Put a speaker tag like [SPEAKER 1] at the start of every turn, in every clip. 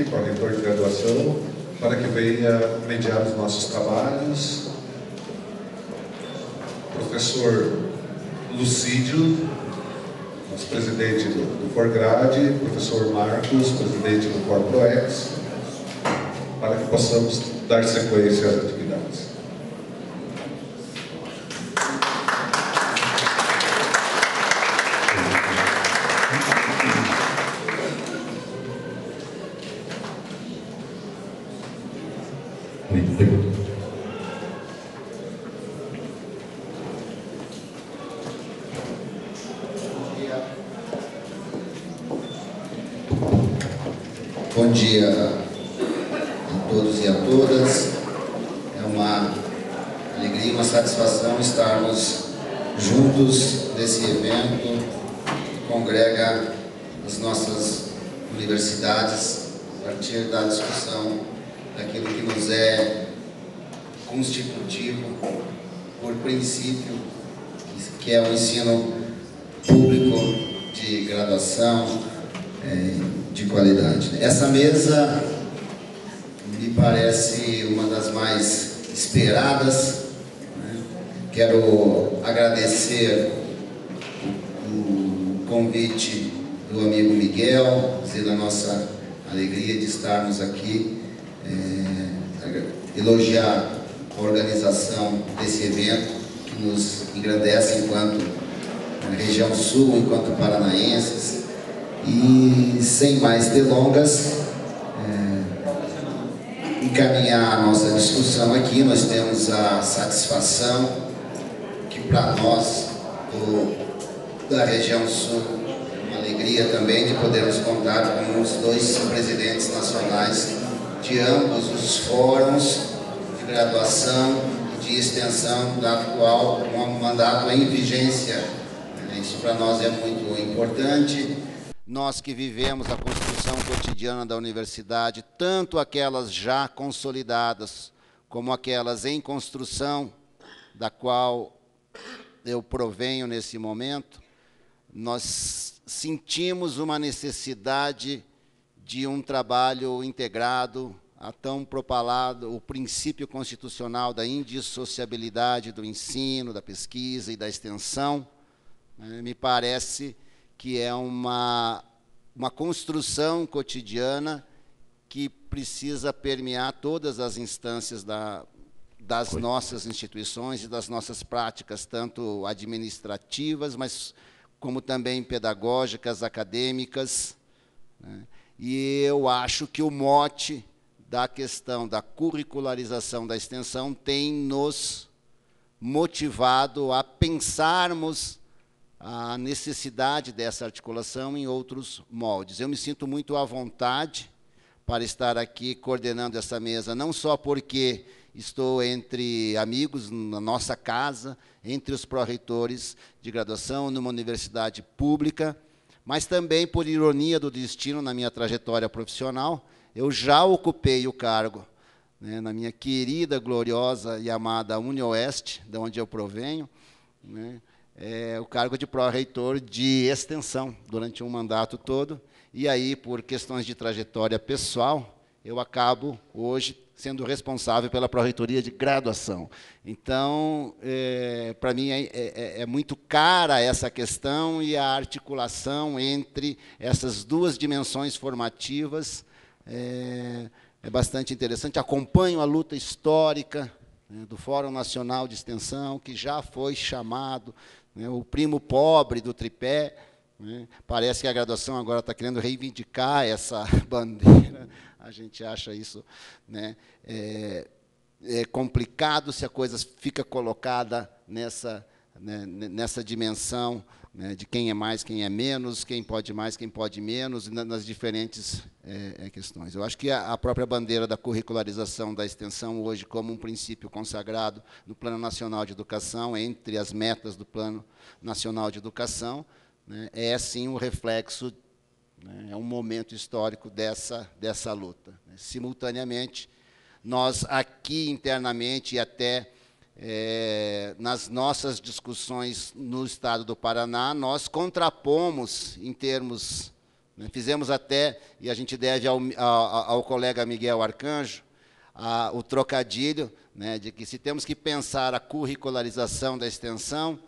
[SPEAKER 1] pró-reitor de graduação, para que venha mediar os nossos trabalhos. Professor Lucídio, nosso presidente do Forgrade, professor Marcos, presidente do ForProEx, para que possamos dar sequência às atividades.
[SPEAKER 2] Bom dia a todos e a todas. É uma alegria e uma satisfação estarmos juntos nesse evento que congrega as nossas universidades a partir da discussão daquilo que nos é constitutivo por princípio, que é o ensino público de graduação de qualidade. Essa mesa me parece uma das mais esperadas, né? Quero agradecer o convite do amigo Miguel, dizer da nossa alegria de estarmos aqui, elogiar a organização desse evento que nos engrandece enquanto região sul, enquanto paranaenses. E, sem mais delongas, encaminhar a nossa discussão aqui. Nós temos a satisfação que, para nós, da região sul, é uma alegria também de podermos contar com os dois presidentes nacionais de ambos os fóruns de graduação e de extensão, da qual um mandato em vigência. Isso para nós é muito importante. Nós que vivemos a construção cotidiana da universidade, tanto aquelas já consolidadas, como aquelas em construção, da qual eu provenho nesse momento, nós sentimos uma necessidade de um trabalho integrado, a tão propalado, o princípio constitucional da indissociabilidade do ensino, da pesquisa e da extensão. Me parece que é uma construção cotidiana que precisa permear todas as instâncias das nossas instituições e das nossas práticas, tanto administrativas, mas como também pedagógicas, acadêmicas, né? E eu acho que o mote da questão da curricularização da extensão tem nos motivado a pensarmos a necessidade dessa articulação em outros moldes. Eu me sinto muito à vontade para estar aqui coordenando essa mesa, não só porque estou entre amigos na nossa casa, entre os pró-reitores de graduação numa universidade pública, mas também por ironia do destino na minha trajetória profissional. Eu já ocupei o cargo, né, na minha querida, gloriosa e amada UniOeste, de onde eu provenho, né, o cargo de pró-reitor de extensão durante um mandato todo, e aí, por questões de trajetória pessoal, eu acabo hoje sendo responsável pela pró-reitoria de graduação. Então, para mim, é muito cara essa questão e a articulação entre essas duas dimensões formativas é bastante interessante. Acompanho a luta histórica, né, do Fórum Nacional de Extensão, que já foi chamado, né, o primo pobre do tripé, né? Parece que a graduação agora está querendo reivindicar essa bandeira. A gente acha isso, né, complicado se a coisa fica colocada nessa dimensão, né, de quem é mais, quem é menos, quem pode mais, quem pode menos, nas diferentes questões. Eu acho que a própria bandeira da curricularização da extensão hoje, como um princípio consagrado no Plano Nacional de Educação, entre as metas do Plano Nacional de Educação, né, é, sim, um reflexo, né, é um momento histórico dessa luta. Simultaneamente, nós aqui internamente e até nas nossas discussões no Estado do Paraná, nós contrapomos, em termos, né? Fizemos até, e a gente deve ao colega Miguel Arcanjo, o trocadilho, né, de que se temos que pensar a curricularização da extensão,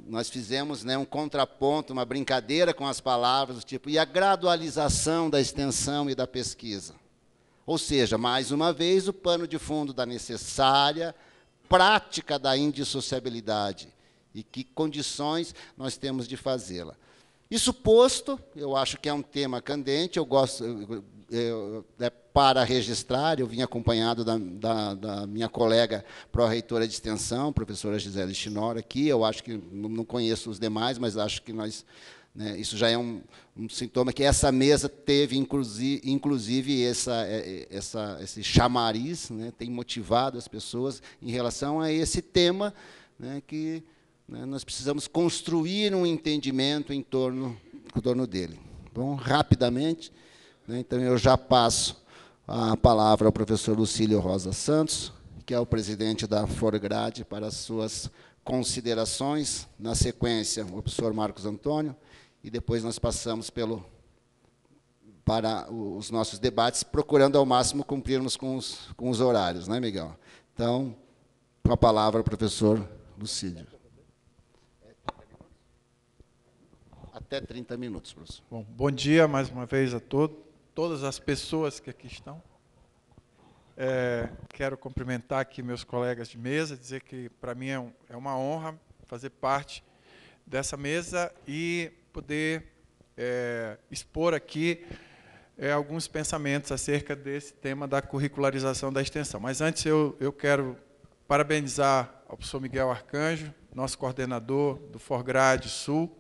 [SPEAKER 2] nós fizemos, né, um contraponto, uma brincadeira com as palavras, do tipo, e a gradualização da extensão e da pesquisa. Ou seja, mais uma vez, o pano de fundo da necessária prática da indissociabilidade e que condições nós temos de fazê-la. Isso posto, eu acho que é um tema candente, eu gosto, para registrar, eu vim acompanhado da minha colega pró-reitora de extensão, professora Gisele Chinora, aqui, eu acho que, não conheço os demais, mas acho que nós, né, isso já é um sintoma que essa mesa teve, inclusive esse chamariz, né, tem motivado as pessoas em relação a esse tema, né, que, né, nós precisamos construir um entendimento em torno dele. Bom, rapidamente, né, então eu já passo a palavra ao professor Lucílio Rosa Santos, que é o presidente da Forgrade, para as suas considerações. Na sequência, o professor Marcos Antônio, e depois nós passamos para os nossos debates, procurando ao máximo cumprirmos com os horários, né, Miguel? Então, com a palavra, o professor Lucílio. Até 30 minutos, professor.
[SPEAKER 3] Bom dia, mais uma vez, a todas as pessoas que aqui estão. Quero cumprimentar aqui meus colegas de mesa, dizer que, para mim, é uma honra fazer parte dessa mesa e poder expor aqui alguns pensamentos acerca desse tema da curricularização da extensão. Mas, antes, eu quero parabenizar ao professor Miguel Arcanjo, nosso coordenador do Forgrade Sul,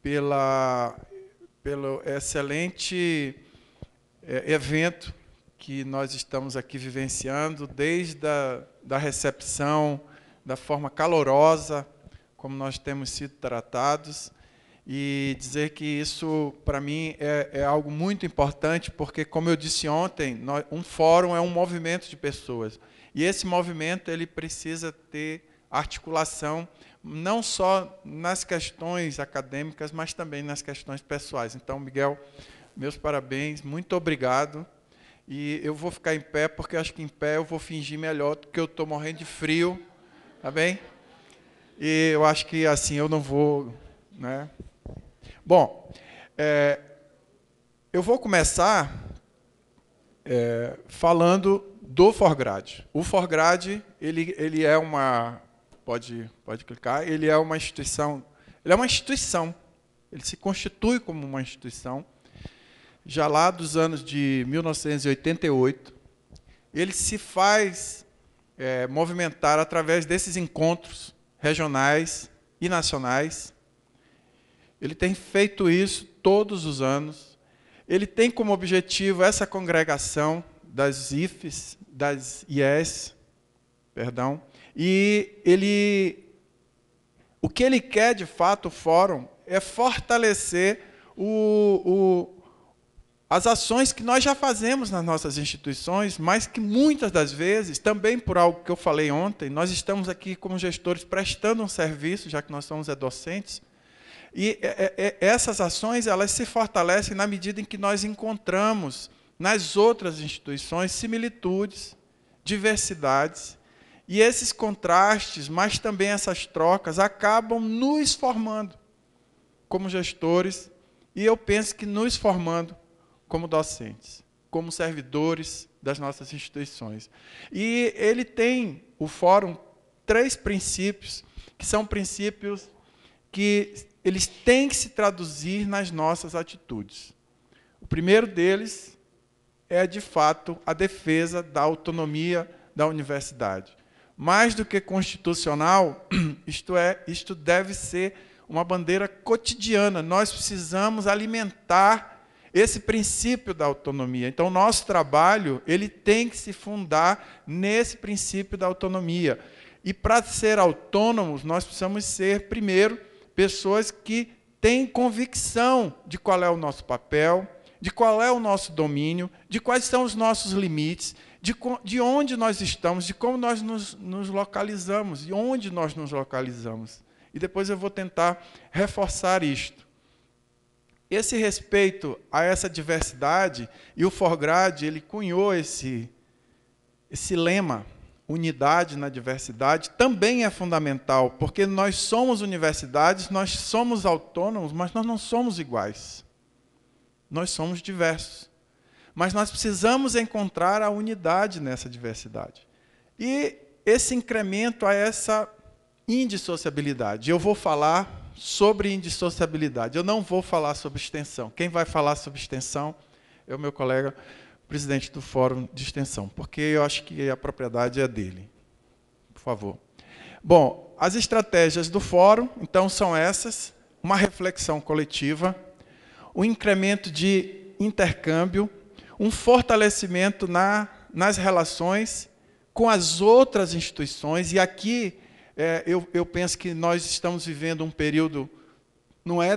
[SPEAKER 3] pelo excelente evento que nós estamos aqui vivenciando, desde da recepção, da forma calorosa, como nós temos sido tratados, e dizer que isso, para mim, é algo muito importante, porque, como eu disse ontem, um fórum é um movimento de pessoas, e esse movimento ele precisa ter articulação, não só nas questões acadêmicas, mas também nas questões pessoais. Então, Miguel, meus parabéns, muito obrigado. E eu vou ficar em pé, porque eu acho que em pé eu vou fingir melhor, porque eu estou morrendo de frio, tá bem? E eu acho que assim eu não vou, né? Bom, eu vou começar falando do Forgrade. O Forgrade, ele é uma... Pode clicar. Ele é uma instituição. Ele se constitui como uma instituição. Já lá dos anos de 1988, ele se faz movimentar através desses encontros regionais e nacionais. Ele tem feito isso todos os anos. Ele tem como objetivo essa congregação das IFES, das IES, perdão. E o que ele quer, de fato, o fórum, é fortalecer as ações que nós já fazemos nas nossas instituições, mas que muitas das vezes, também por algo que eu falei ontem, nós estamos aqui como gestores prestando um serviço, já que nós somos docentes, e essas ações elas se fortalecem na medida em que nós encontramos nas outras instituições similitudes, diversidades, e esses contrastes, mas também essas trocas, acabam nos formando como gestores, e eu penso que nos formando como docentes, como servidores das nossas instituições. E ele tem, o fórum, 3 princípios, que são princípios que eles têm que se traduzir nas nossas atitudes. O primeiro deles é, de fato, a defesa da autonomia da universidade. Mais do que constitucional, isto deve ser uma bandeira cotidiana. Nós precisamos alimentar esse princípio da autonomia. Então, o nosso trabalho ele tem que se fundar nesse princípio da autonomia. E, para ser autônomos, nós precisamos ser, primeiro, pessoas que têm convicção de qual é o nosso papel, de qual é o nosso domínio, de quais são os nossos limites, de onde nós estamos, de como nós nos localizamos, e onde nós nos localizamos. E depois eu vou tentar reforçar isto. esse respeito a essa diversidade, e o Forgrade ele cunhou esse lema, unidade na diversidade, também é fundamental, porque nós somos universidades, nós somos autônomos, mas nós não somos iguais. Nós somos diversos. Mas nós precisamos encontrar a unidade nessa diversidade. E esse incremento a essa indissociabilidade. Eu vou falar sobre indissociabilidade. Eu não vou falar sobre extensão. Quem vai falar sobre extensão é o meu colega, presidente do Fórum de Extensão, porque eu acho que a propriedade é dele. Por favor. Bom, as estratégias do Fórum, então, são essas: uma reflexão coletiva, o incremento de intercâmbio, um fortalecimento nas relações com as outras instituições, e aqui eu penso que nós estamos vivendo um período, não é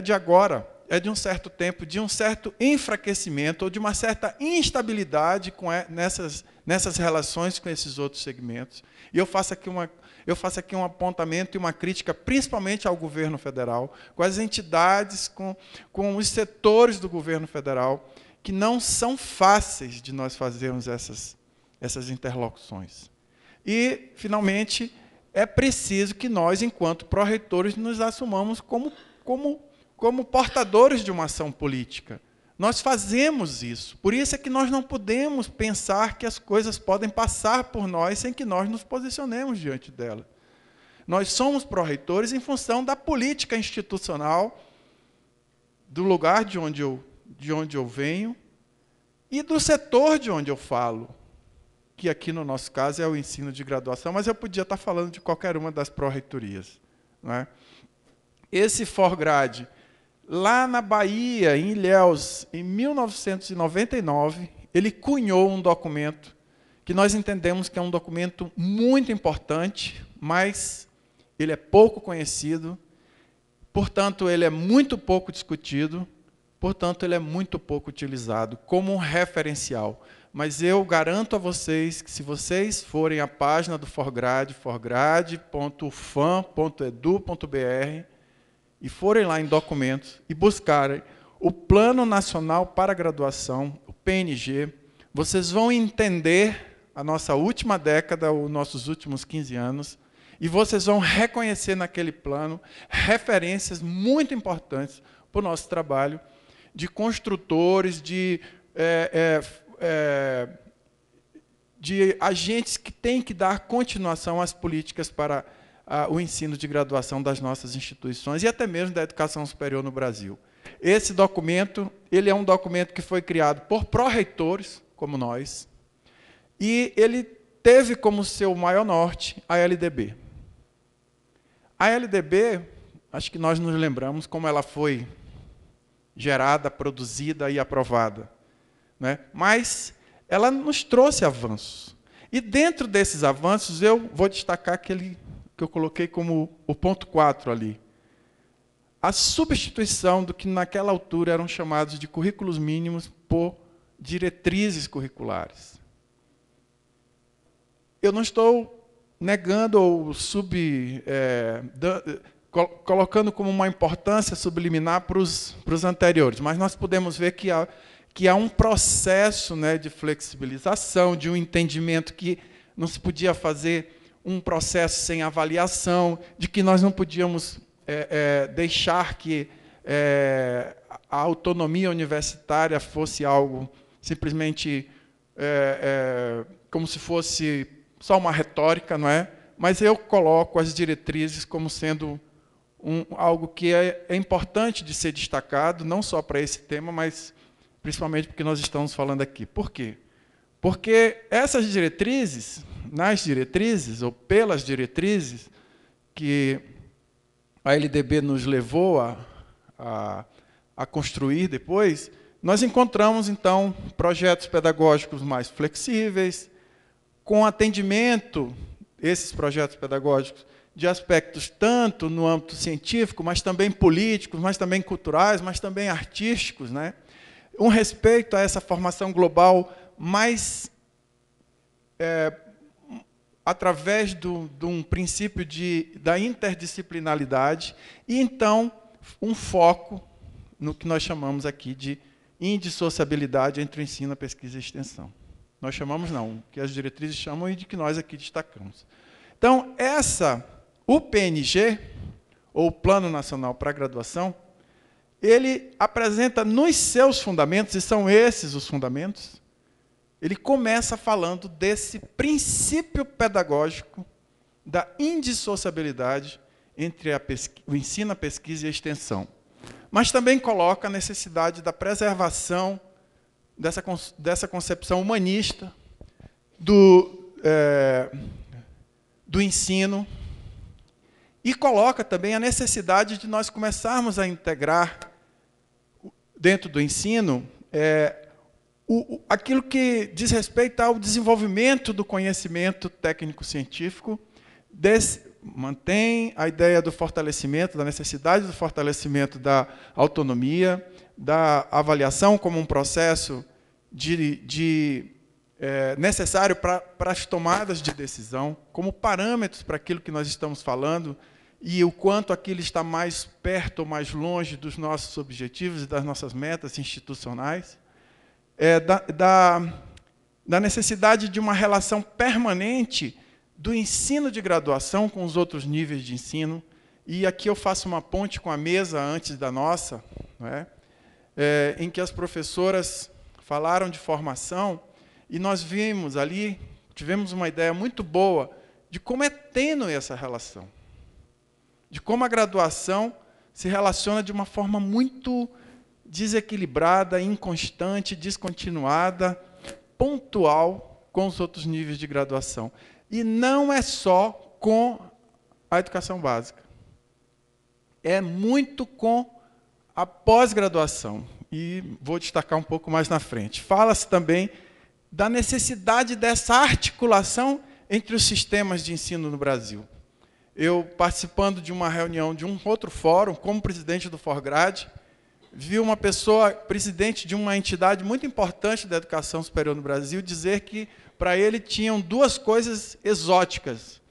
[SPEAKER 3] de agora, é de um certo tempo, de um certo enfraquecimento ou de uma certa instabilidade nessas relações com esses outros segmentos. E eu faço aqui um apontamento e uma crítica, principalmente ao governo federal, com as entidades, com os setores do governo federal, que não são fáceis de nós fazermos essas interlocuções. E, finalmente, é preciso que nós, enquanto pró-reitores, nos assumamos como portadores de uma ação política. Nós fazemos isso. Por isso é que nós não podemos pensar que as coisas podem passar por nós sem que nós nos posicionemos diante dela. Nós somos pró-reitores em função da política institucional, do lugar de onde eu venho e do setor de onde eu falo, que aqui, no nosso caso, é o ensino de graduação, mas eu podia estar falando de qualquer uma das pró-reitorias, não é? Esse Forgrade, lá na Bahia, em Ilhéus, em 1999, ele cunhou um documento que nós entendemos que é um documento muito importante, mas ele é pouco conhecido, portanto, ele é muito pouco discutido, portanto, ele é muito pouco utilizado como um referencial. Mas eu garanto a vocês que, se vocês forem à página do Forgrade, forgrade.ufam.edu.br, e forem lá em documentos e buscarem o Plano Nacional para a Graduação, o PNG, vocês vão entender a nossa última década, os nossos últimos 15 anos, e vocês vão reconhecer naquele plano referências muito importantes para o nosso trabalho de construtores, de agentes que têm que dar continuação às políticas para o ensino de graduação das nossas instituições e até mesmo da educação superior no Brasil. Esse documento, ele é um documento que foi criado por pró-reitores, como nós, e ele teve como seu maior norte a LDB. A LDB, acho que nós nos lembramos como ela foi gerada, produzida e aprovada, né? Mas ela nos trouxe avanços. E dentro desses avanços, eu vou destacar aquele que eu coloquei como o ponto 4 ali. A substituição do que naquela altura eram chamados de currículos mínimos por diretrizes curriculares. Eu não estou negando ou colocando como uma importância subliminar para os anteriores, mas nós podemos ver que há um processo, né, de flexibilização, de um entendimento que não se podia fazer um processo sem avaliação, de que nós não podíamos deixar que a autonomia universitária fosse algo simplesmente como se fosse só uma retórica, não é? Mas eu coloco as diretrizes como sendo algo que é importante de ser destacado, não só para esse tema, mas principalmente porque nós estamos falando aqui. Por quê? Porque essas diretrizes, nas diretrizes, ou pelas diretrizes, que a LDB nos levou a construir depois, nós encontramos, então, projetos pedagógicos mais flexíveis, com atendimento, esses projetos pedagógicos, de aspectos tanto no âmbito científico, mas também políticos, mas também culturais, mas também artísticos, né? Um respeito a essa formação global mais através de um princípio da interdisciplinaridade, e, então, um foco no que nós chamamos aqui de indissociabilidade entre o ensino, a pesquisa e a extensão. Nós chamamos não, que as diretrizes chamam e de que nós aqui destacamos. Então, o PNG, ou Plano Nacional para a Graduação, ele apresenta nos seus fundamentos, e são esses os fundamentos, ele começa falando desse princípio pedagógico da indissociabilidade entre o ensino, a pesquisa e a extensão. Mas também coloca a necessidade da preservação dessa concepção humanista do ensino, e coloca também a necessidade de nós começarmos a integrar dentro do ensino aquilo que diz respeito ao desenvolvimento do conhecimento técnico-científico, mantém a ideia do fortalecimento, da necessidade do fortalecimento da autonomia, da avaliação como um processo necessário para as tomadas de decisão, como parâmetros para aquilo que nós estamos falando, e o quanto aquilo está mais perto ou mais longe dos nossos objetivos e das nossas metas institucionais, da necessidade de uma relação permanente do ensino de graduação com os outros níveis de ensino. E aqui eu faço uma ponte com a mesa antes da nossa, não é? Em que as professoras falaram de formação, e nós vimos ali, tivemos uma ideia muito boa de como é tênue essa relação, de como a graduação se relaciona de uma forma muito desequilibrada, inconstante, descontinuada, pontual com os outros níveis de graduação. E não é só com a educação básica. É muito com a pós-graduação. E vou destacar um pouco mais na frente. Fala-se também da necessidade dessa articulação entre os sistemas de ensino no Brasil. Eu, participando de uma reunião de um outro fórum, como presidente do Forgrade, vi uma pessoa, presidente de uma entidade muito importante da educação superior no Brasil, dizer que, para ele, tinham duas coisas exóticas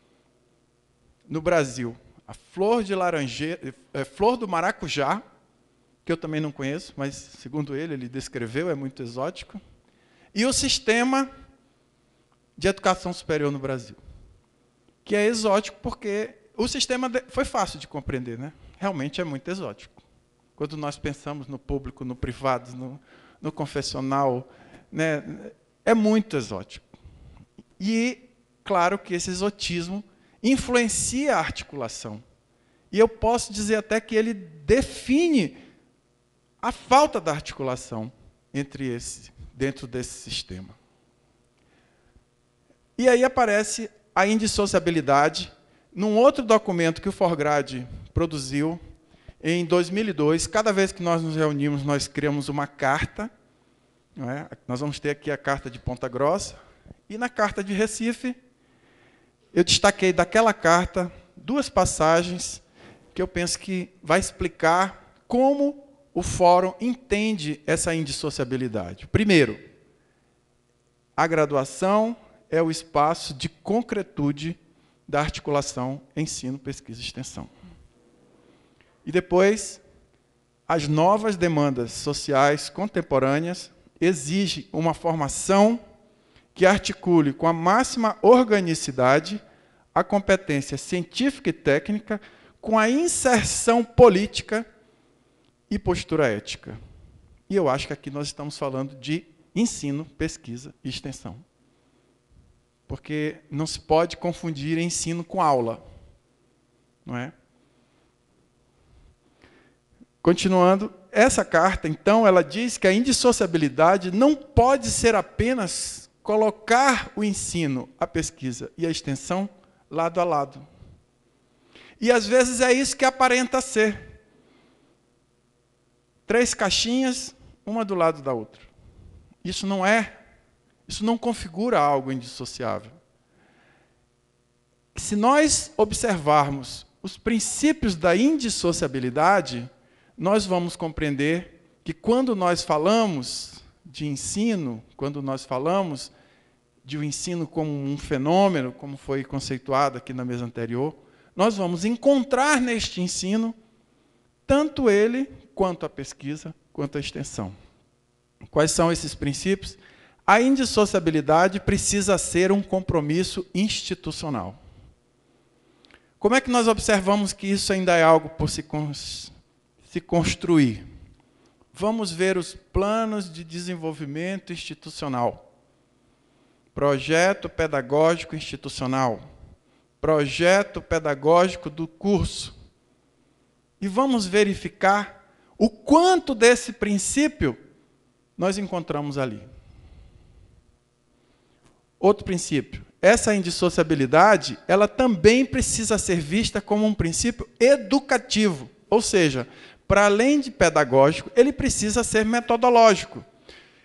[SPEAKER 3] no Brasil. A flor de laranjeira, flor do maracujá, que eu também não conheço, mas, segundo ele descreveu, é muito exótico, e o sistema de educação superior no Brasil, que é exótico porque o sistema foi fácil de compreender, né? Realmente é muito exótico. Quando nós pensamos no público, no privado, no confessional, né, é muito exótico. E, claro, que esse exotismo influencia a articulação. E eu posso dizer até que ele define a falta da articulação dentro desse sistema. E aí aparece a indissociabilidade num outro documento que o Forgrade produziu em 2002. Cada vez que nós nos reunimos, nós criamos uma carta. Não é? Nós vamos ter aqui a carta de Ponta Grossa. E na carta de Recife, eu destaquei daquela carta duas passagens que eu penso que vai explicar como o Fórum entende essa indissociabilidade. Primeiro, a graduação é o espaço de concretude da articulação ensino, pesquisa e extensão. E depois, as novas demandas sociais contemporâneas exigem uma formação que articule com a máxima organicidade a competência científica e técnica com a inserção política e postura ética. E eu acho que aqui nós estamos falando de ensino, pesquisa e extensão. Porque não se pode confundir ensino com aula. Não é? Continuando, essa carta, então, ela diz que a indissociabilidade não pode ser apenas colocar o ensino, a pesquisa e a extensão lado a lado. E, às vezes, é isso que aparenta ser. 3 caixinhas, uma do lado da outra. Isso não configura algo indissociável. Se nós observarmos os princípios da indissociabilidade, nós vamos compreender que quando nós falamos de ensino, quando nós falamos de um ensino como um fenômeno, como foi conceituado aqui na mesa anterior, nós vamos encontrar neste ensino tanto ele quanto à pesquisa, quanto à extensão. Quais são esses princípios? A indissociabilidade precisa ser um compromisso institucional. Como é que nós observamos que isso ainda é algo por se construir? Vamos ver os planos de desenvolvimento institucional. Projeto pedagógico institucional. Projeto pedagógico do curso. E vamos verificar o quanto desse princípio nós encontramos ali. Outro princípio. Essa indissociabilidade, ela também precisa ser vista como um princípio educativo. Ou seja, para além de pedagógico, ele precisa ser metodológico.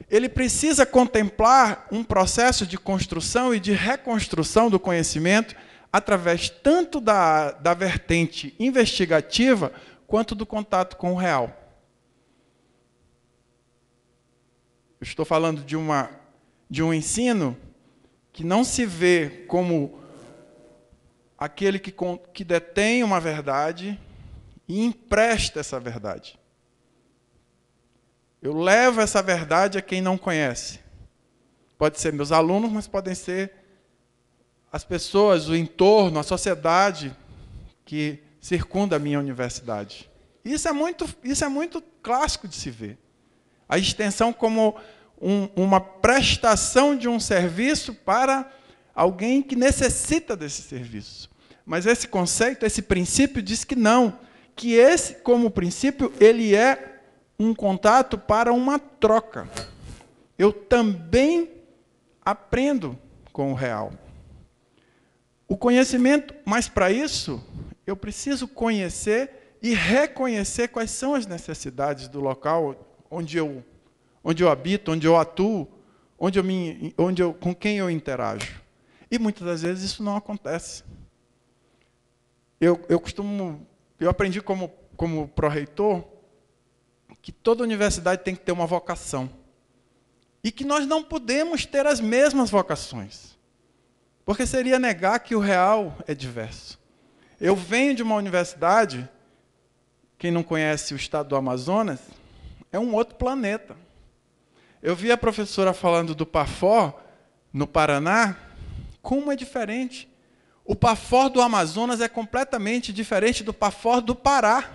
[SPEAKER 3] Ele precisa contemplar um processo de construção e de reconstrução do conhecimento através tanto da vertente investigativa quanto do contato com o real. Eu estou falando de um ensino que não se vê como aquele que detém uma verdade e empresta essa verdade. Eu levo essa verdade a quem não conhece. Pode ser meus alunos, mas podem ser as pessoas, o entorno, a sociedade que circunda a minha universidade. Isso é muito clássico de se ver. A extensão como uma prestação de um serviço para alguém que necessita desse serviço. Mas esse conceito, esse princípio diz que não, que esse, como princípio, ele é um contato para uma troca. Eu também aprendo com o real. O conhecimento, mas para isso, eu preciso conhecer e reconhecer quais são as necessidades do local onde eu habito, onde eu atuo, com quem eu interajo. E muitas das vezes isso não acontece. Eu aprendi como pró-reitor que toda universidade tem que ter uma vocação. E que nós não podemos ter as mesmas vocações. Porque seria negar que o real é diverso. Eu venho de uma universidade, quem não conhece o estado do Amazonas, é um outro planeta. Eu vi a professora falando do PAFOR, no Paraná, como é diferente. O PAFOR do Amazonas é completamente diferente do PAFOR do Pará.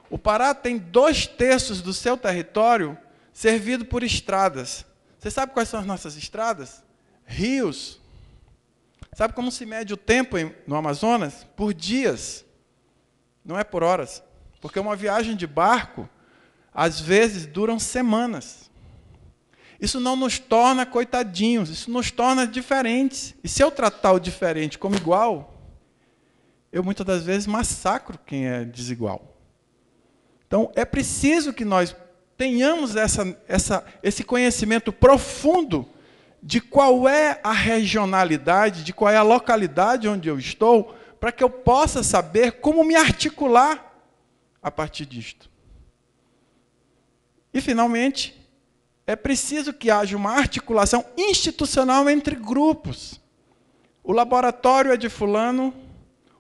[SPEAKER 3] O Pará tem 2/3 do seu território servido por estradas. Você sabe quais são as nossas estradas? Rios. Sabe como se mede o tempo no Amazonas? Por dias. Não é por horas. Porque uma viagem de barco, às vezes, duram semanas. Isso não nos torna coitadinhos, isso nos torna diferentes. E se eu tratar o diferente como igual, eu muitas das vezes massacro quem é desigual. Então, é preciso que nós tenhamos esse conhecimento profundo de qual é a regionalidade, de qual é a localidade onde eu estou, para que eu possa saber como me articular a partir disto. E, finalmente, é preciso que haja uma articulação institucional entre grupos. O laboratório é de fulano,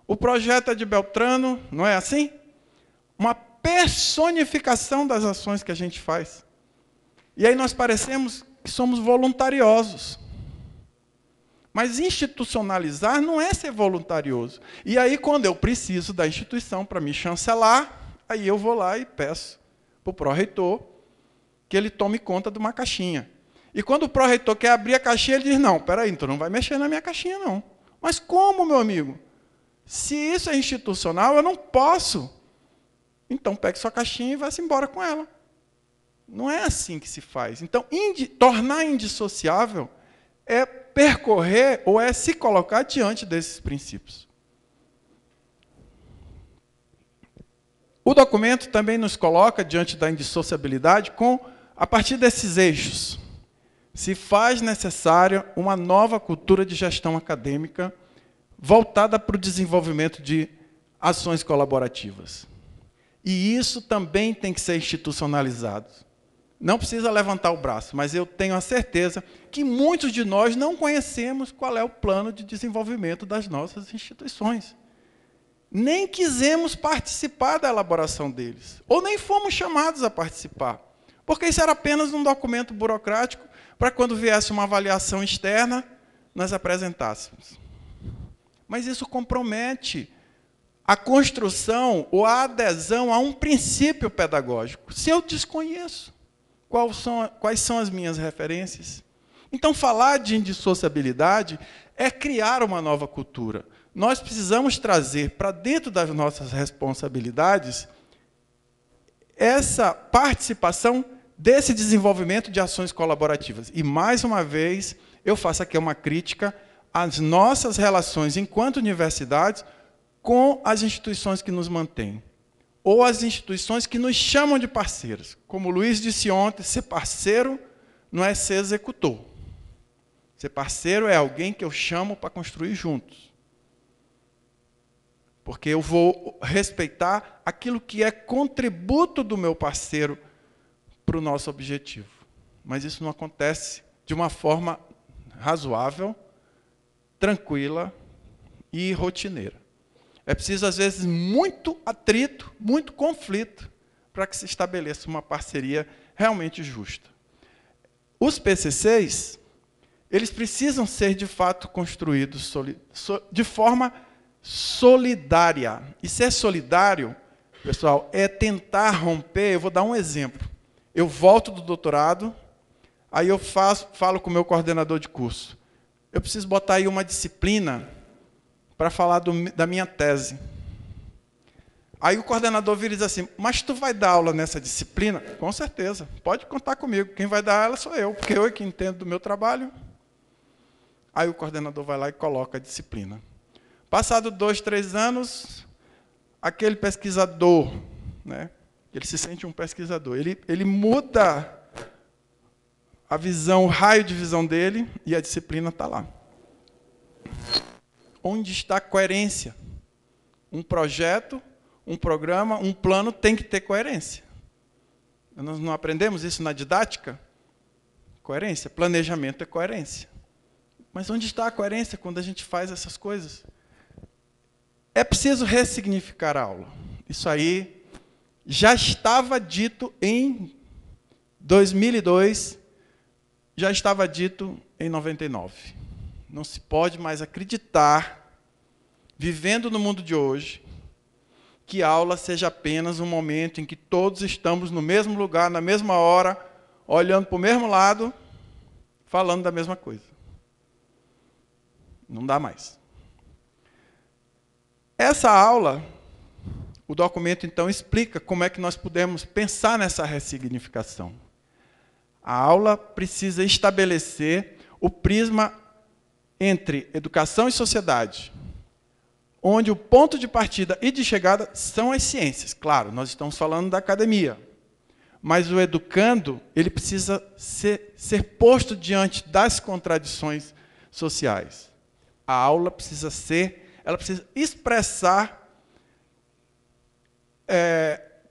[SPEAKER 3] o projeto é de Beltrano, não é assim? Uma personificação das ações que a gente faz. E aí nós parecemos que somos voluntariosos. Mas institucionalizar não é ser voluntarioso. E aí, quando eu preciso da instituição para me chancelar, aí eu vou lá e peço para o pró-reitor que ele tome conta de uma caixinha. E quando o pró-reitor quer abrir a caixinha, ele diz, não, peraí, tu não vai mexer na minha caixinha, não. Mas como, meu amigo? Se isso é institucional, eu não posso. Então, pegue sua caixinha e vá-se embora com ela. Não é assim que se faz. Então, tornar indissociável é percorrer ou é se colocar diante desses princípios. O documento também nos coloca diante da indissociabilidade a partir desses eixos. Se faz necessária uma nova cultura de gestão acadêmica voltada para o desenvolvimento de ações colaborativas. E isso também tem que ser institucionalizado. Não precisa levantar o braço, mas eu tenho a certeza que muitos de nós não conhecemos qual é o plano de desenvolvimento das nossas instituições. nem quisemos participar da elaboração deles, ou nem fomos chamados a participar, porque isso era apenas um documento burocrático para quando viesse uma avaliação externa, nós apresentássemos. Mas isso compromete a construção ou a adesão a um princípio pedagógico. Se eu desconheço quais são as minhas referências. Então, falar de indissociabilidade é criar uma nova cultura. Nós precisamos trazer para dentro das nossas responsabilidades essa participação desse desenvolvimento de ações colaborativas. E, mais uma vez, eu faço aqui uma crítica às nossas relações, enquanto universidades, com as instituições que nos mantêm, ou as instituições que nos chamam de parceiros. Como o Luiz disse ontem, ser parceiro não é ser executor. Ser parceiro é alguém que eu chamo para construir juntos. Porque eu vou respeitar aquilo que é contributo do meu parceiro para o nosso objetivo. Mas isso não acontece de uma forma razoável, tranquila e rotineira. É preciso, às vezes, muito atrito, muito conflito, para que se estabeleça uma parceria realmente justa. Os PCCs, eles precisam ser, de fato, construídos de forma solidária. E ser solidário, pessoal, é tentar romper. Eu vou dar um exemplo. Eu volto do doutorado, aí eu falo com o meu coordenador de curso. Eu preciso botar aí uma disciplina para falar da minha tese. Aí o coordenador vira e diz assim, mas tu vai dar aula nessa disciplina? Com certeza, pode contar comigo. Quem vai dar ela sou eu, porque eu é que entendo do meu trabalho. Aí o coordenador vai lá e coloca a disciplina. Passado 2, 3 anos, aquele pesquisador, né, ele se sente um pesquisador, ele muda a visão, o raio de visão dele, e a disciplina está lá. Onde está a coerência? Um projeto, um programa, um plano tem que ter coerência. Nós não aprendemos isso na didática? Coerência. Planejamento é coerência. Mas onde está a coerência quando a gente faz essas coisas? É preciso ressignificar a aula. Isso aí já estava dito em 2002, já estava dito em 99. Não se pode mais acreditar, vivendo no mundo de hoje, que a aula seja apenas um momento em que todos estamos no mesmo lugar, na mesma hora, olhando para o mesmo lado, falando da mesma coisa. Não dá mais. Essa aula, o documento, então, explica como é que nós podemos pensar nessa ressignificação. A aula precisa estabelecer o prisma entre educação e sociedade, onde o ponto de partida e de chegada são as ciências. Claro, nós estamos falando da academia, mas o educando ele precisa ser posto diante das contradições sociais. A aula precisa ela precisa expressar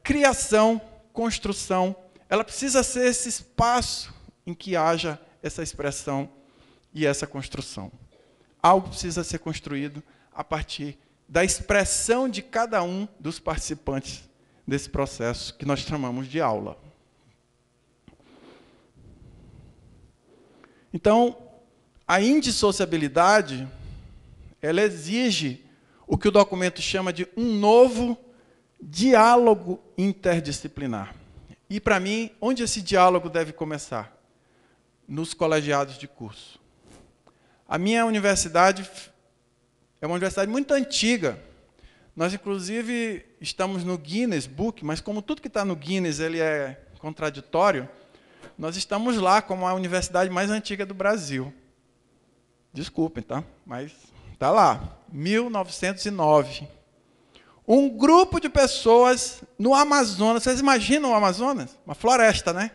[SPEAKER 3] criação, construção, ela precisa ser esse espaço em que haja essa expressão e essa construção. Algo precisa ser construído a partir da expressão de cada um dos participantes desse processo que nós chamamos de aula. Então, a indissociabilidade, ela exige o que o documento chama de um novo diálogo interdisciplinar. E, para mim, onde esse diálogo deve começar? Nos colegiados de curso. A minha universidade é uma universidade muito antiga. Nós, inclusive, estamos no Guinness Book, mas como tudo que está no Guinness ele é contraditório, nós estamos lá como a universidade mais antiga do Brasil. Desculpem, tá? Mas está lá, 1909. Um grupo de pessoas no Amazonas. Vocês imaginam o Amazonas? Uma floresta, né?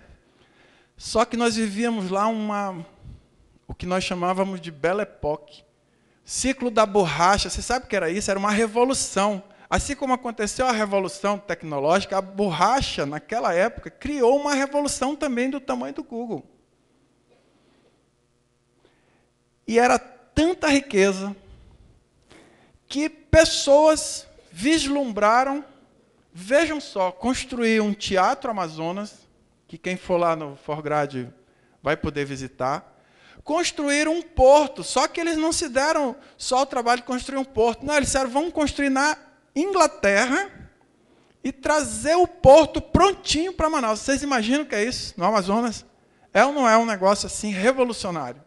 [SPEAKER 3] Só que nós vivíamos lá o que nós chamávamos de Belle Époque. Ciclo da borracha. Você sabe o que era isso? Era uma revolução. Assim como aconteceu a revolução tecnológica, a borracha, naquela época, criou uma revolução também do tamanho do Google. E era tanta riqueza que pessoas vislumbraram, vejam só, construir um teatro Amazonas, que quem for lá no Forgrade vai poder visitar, construir um porto, só que eles não se deram só o trabalho de construir um porto, não, eles disseram, vamos construir na Inglaterra e trazer o porto prontinho para Manaus. Vocês imaginam o que é isso, no Amazonas? É ou não é um negócio assim revolucionário?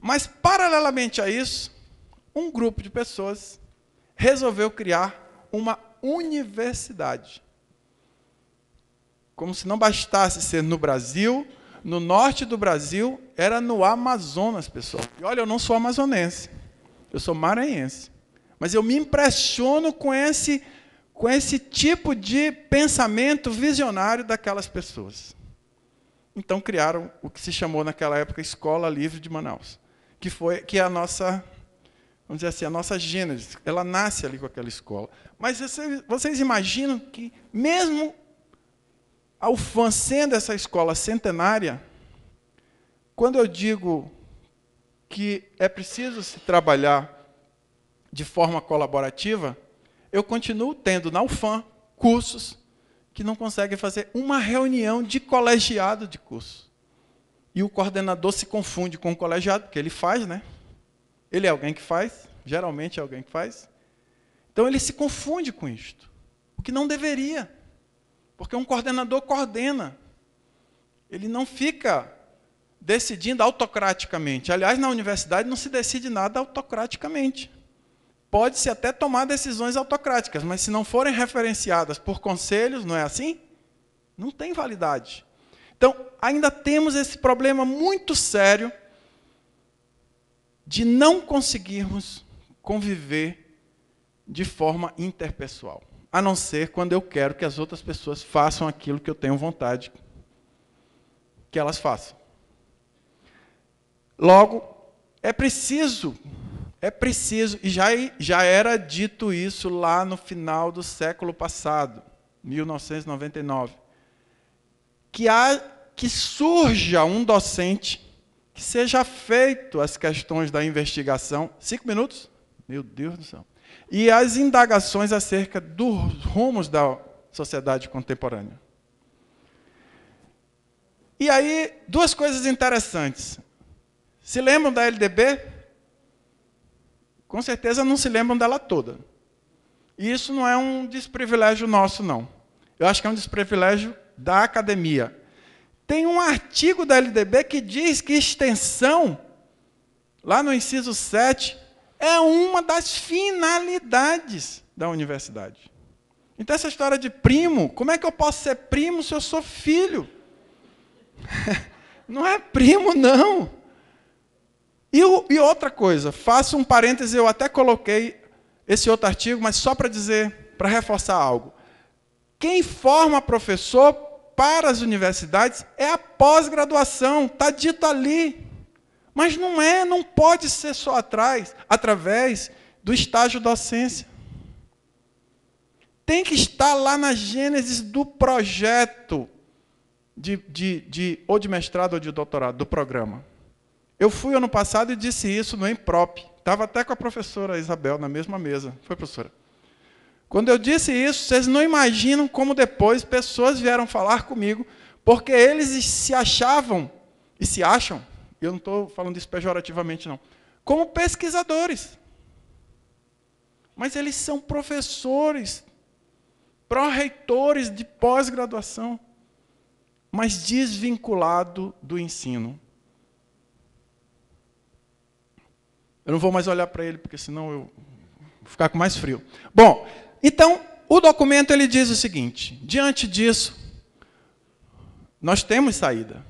[SPEAKER 3] Mas, paralelamente a isso, um grupo de pessoas resolveu criar uma universidade. Como se não bastasse ser no Brasil, no norte do Brasil, era no Amazonas, pessoal. E olha, eu não sou amazonense, eu sou maranhense. Mas eu me impressiono com esse tipo de pensamento visionário daquelas pessoas. Então criaram o que se chamou naquela época Escola Livre de Manaus, que é a nossa, vamos dizer assim, a nossa gênese. Ela nasce ali com aquela escola. Mas vocês imaginam que, mesmo a UFAM sendo essa escola centenária, quando eu digo que é preciso se trabalhar de forma colaborativa, eu continuo tendo na UFAM cursos que não conseguem fazer uma reunião de colegiado de curso. E o coordenador se confunde com o colegiado, porque ele faz, né? Ele é alguém que faz, geralmente é alguém que faz. Então ele se confunde com isto, o que não deveria. Porque um coordenador coordena. Ele não fica decidindo autocraticamente. Aliás, na universidade não se decide nada autocraticamente. Pode-se até tomar decisões autocráticas, mas se não forem referenciadas por conselhos, não é assim? Não tem validade. Então, ainda temos esse problema muito sério de não conseguirmos conviver de forma interpessoal. A não ser quando eu quero que as outras pessoas façam aquilo que eu tenho vontade que elas façam. Logo, é preciso, e já era dito isso lá no final do século passado, 1999, que surja um docente que seja feito as questões da investigação. 5 minutos? Meu Deus do céu. E as indagações acerca dos rumos da sociedade contemporânea. E aí, 2 coisas interessantes. Se lembram da LDB? Com certeza não se lembram dela toda. E isso não é um desprivilégio nosso, não. Eu acho que é um desprivilégio da academia. Tem um artigo da LDB que diz que extensão, lá no inciso 7, é uma das finalidades da universidade. Então, essa história de primo, como é que eu posso ser primo se eu sou filho? Não é primo, não. E outra coisa, faço um parêntese, eu até coloquei esse outro artigo, mas só para dizer, para reforçar algo. Quem forma professor para as universidades é a pós-graduação, está dito ali. Mas não pode ser só através do estágio docência. Tem que estar lá na gênese do projeto ou de mestrado ou de doutorado, do programa. Eu fui ano passado e disse isso no Emprop. Estava até com a professora Isabel na mesma mesa. Foi, professora? Quando eu disse isso, vocês não imaginam como depois pessoas vieram falar comigo, porque eles se achavam, e se acham, eu não estou falando isso pejorativamente, não, como pesquisadores. Mas eles são professores, pró-reitores de pós-graduação, mas desvinculado do ensino. Eu não vou mais olhar para ele, porque senão eu vou ficar com mais frio. Bom, então, o documento ele diz o seguinte: diante disso, nós temos saída.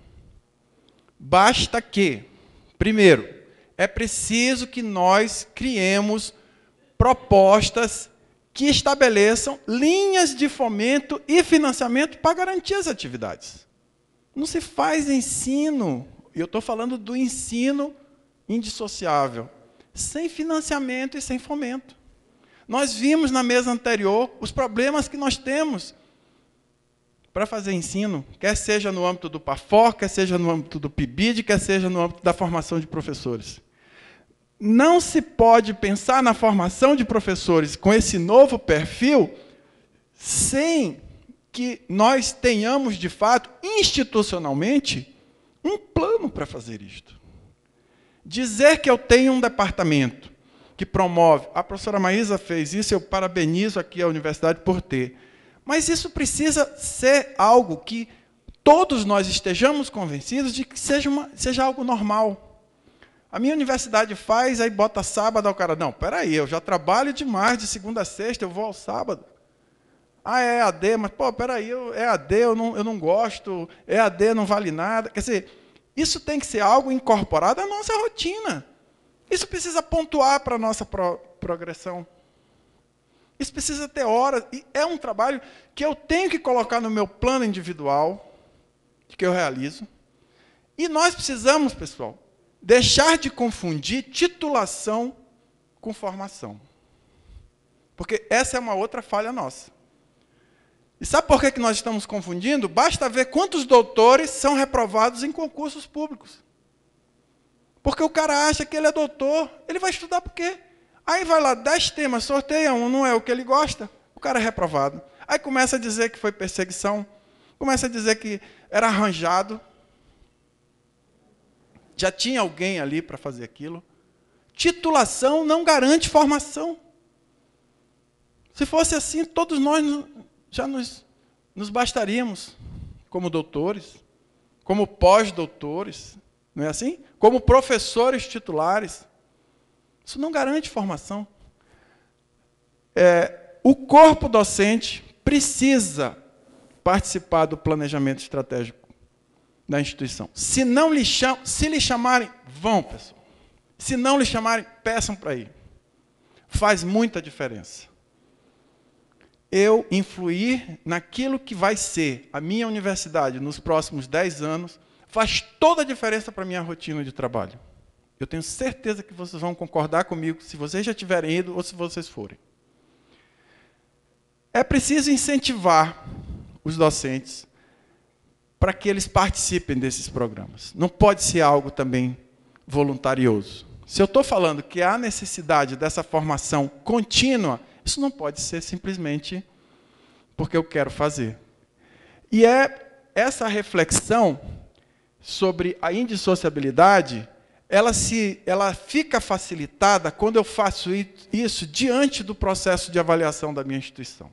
[SPEAKER 3] Basta que, primeiro, é preciso que nós criemos propostas que estabeleçam linhas de fomento e financiamento para garantir as atividades. Não se faz ensino, e eu estou falando do ensino indissociável, sem financiamento e sem fomento. Nós vimos na mesa anterior os problemas que nós temos para fazer ensino, quer seja no âmbito do PAFOR, quer seja no âmbito do PIBID, quer seja no âmbito da formação de professores. não se pode pensar na formação de professores com esse novo perfil sem que nós tenhamos, de fato, institucionalmente, um plano para fazer isto. Dizer que eu tenho um departamento que promove... A professora Maísa fez isso, eu parabenizo aqui a universidade por ter. Mas isso precisa ser algo que todos nós estejamos convencidos de que seja algo normal. A minha universidade faz, aí bota sábado, o cara, não, peraí, eu já trabalho demais, de segunda a sexta, eu vou ao sábado. Ah, é EAD, mas, pô, peraí, EAD eu não gosto, EAD não vale nada. Quer dizer, isso tem que ser algo incorporado à nossa rotina. Isso precisa pontuar para a nossa progressão. Isso precisa ter horas. E é um trabalho que eu tenho que colocar no meu plano individual, que eu realizo. E nós precisamos, pessoal, deixar de confundir titulação com formação. Porque essa é uma outra falha nossa. E sabe por que nós estamos confundindo? Basta ver quantos doutores são reprovados em concursos públicos. Porque o cara acha que ele é doutor, ele vai estudar por quê? Aí vai lá, 10 temas, sorteia um, não é o que ele gosta, o cara é reprovado. Aí começa a dizer que foi perseguição, começa a dizer que era arranjado, já tinha alguém ali para fazer aquilo. Titulação não garante formação. Se fosse assim, todos nós já nos bastaríamos como doutores, como pós-doutores, não é assim? Como professores titulares. Isso não garante formação. O corpo docente precisa participar do planejamento estratégico da instituição. Se lhe chamarem, vão, pessoal. Se não lhe chamarem, peçam para ir. Faz muita diferença. Eu influir naquilo que vai ser a minha universidade nos próximos 10 anos, faz toda a diferença para a minha rotina de trabalho. Eu tenho certeza que vocês vão concordar comigo, se vocês já tiverem ido ou se vocês forem. É preciso incentivar os docentes para que eles participem desses programas. Não pode ser algo também voluntarioso. Se eu estou falando que há necessidade dessa formação contínua, isso não pode ser simplesmente porque eu quero fazer. E essa reflexão sobre a indissociabilidade, ela fica facilitada quando eu faço isso diante do processo de avaliação da minha instituição.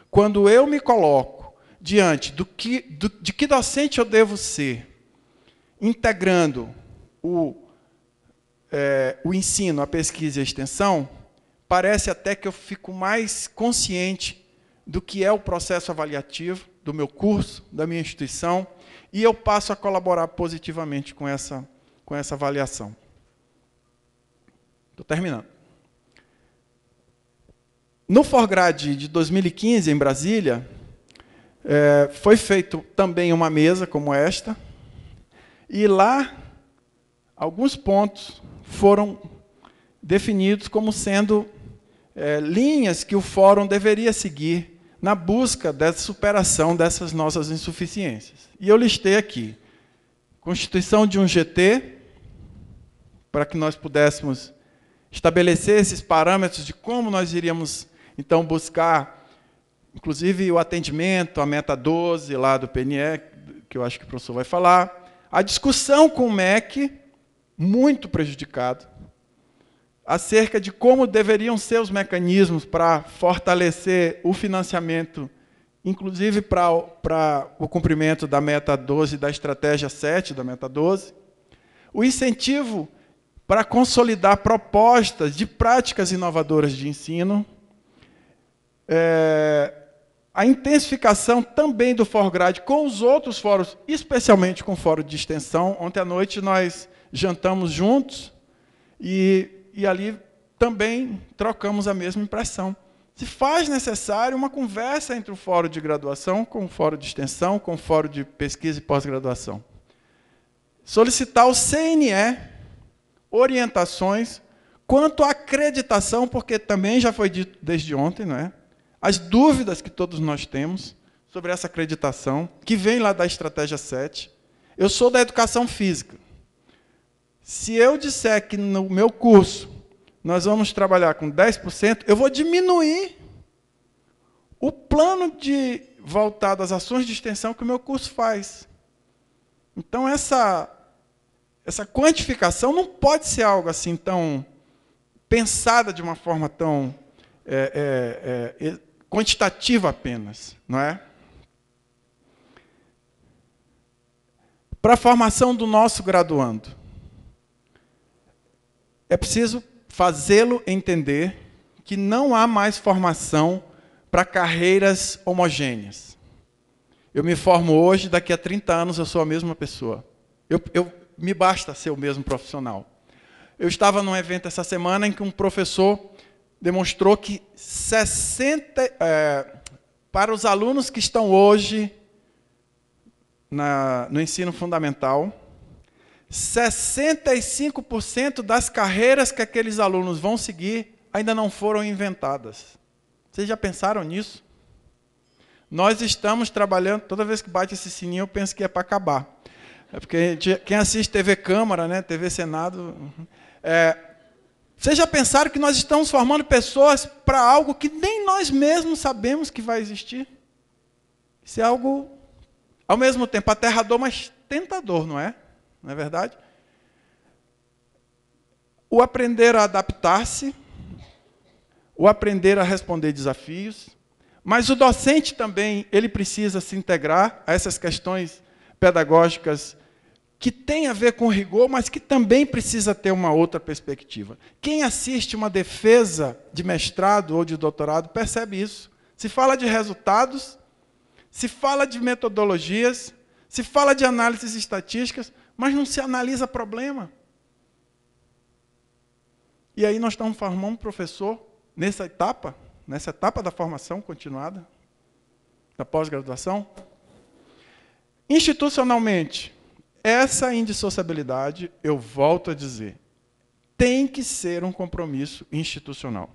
[SPEAKER 3] Quando eu me coloco diante de que docente eu devo ser, integrando o ensino, a pesquisa e a extensão, parece até que eu fico mais consciente do que é o processo avaliativo do meu curso, da minha instituição, e eu passo a colaborar positivamente com essa avaliação. Estou terminando. No Forgrad de 2015, em Brasília, foi feito também uma mesa como esta, e lá alguns pontos foram definidos como sendo linhas que o fórum deveria seguir na busca dessa superação dessas nossas insuficiências. E eu listei aqui: constituição de um GT, para que nós pudéssemos estabelecer esses parâmetros de como nós iríamos, então, buscar, inclusive, o atendimento, a meta 12 lá do PNE, que eu acho que o professor vai falar. A discussão com o MEC, muito prejudicado, acerca de como deveriam ser os mecanismos para fortalecer o financiamento, inclusive para o cumprimento da meta 12 da estratégia 7 da meta 12. O incentivo para consolidar propostas de práticas inovadoras de ensino. A intensificação também do Forgrad com os outros fóruns, especialmente com o fórum de extensão. Ontem à noite nós jantamos juntos e ali também trocamos a mesma impressão. Se faz necessário uma conversa entre o fórum de graduação com o fórum de extensão, com o fórum de pesquisa e pós-graduação. Solicitar ao CNE orientações quanto à acreditação, porque também já foi dito desde ontem, não é? As dúvidas que todos nós temos sobre essa acreditação, que vem lá da estratégia 7. Eu sou da educação física. Se eu disser que no meu curso nós vamos trabalhar com 10%, eu vou diminuir o plano voltado às ações de extensão que o meu curso faz. Então, essa quantificação não pode ser algo assim tão pensada de uma forma tão quantitativa apenas, não é? Para a formação do nosso graduando, é preciso fazê-lo entender que não há mais formação para carreiras homogêneas. Eu me formo hoje, daqui a 30 anos eu sou a mesma pessoa. Me basta ser o mesmo profissional. Eu estava num evento essa semana em que um professor demonstrou que para os alunos que estão hoje no ensino fundamental, 65% das carreiras que aqueles alunos vão seguir ainda não foram inventadas. Vocês já pensaram nisso? Nós estamos trabalhando, toda vez que bate esse sininho eu penso que é para acabar. É porque quem assiste TV Câmara, né, TV Senado... vocês já pensaram que nós estamos formando pessoas para algo que nem nós mesmos sabemos que vai existir? Isso é algo, ao mesmo tempo, aterrador, mas tentador, não é? Não é verdade? O aprender a adaptar-se, o aprender a responder desafios, mas o docente também, ele precisa se integrar a essas questões pedagógicas que tem a ver com rigor, mas que também precisa ter uma outra perspectiva. Quem assiste uma defesa de mestrado ou de doutorado percebe isso. Se fala de resultados, se fala de metodologias, se fala de análises estatísticas, mas não se analisa problema. E aí nós estamos formando um professor nessa etapa da formação continuada, da pós-graduação. Institucionalmente, essa indissociabilidade, eu volto a dizer, tem que ser um compromisso institucional.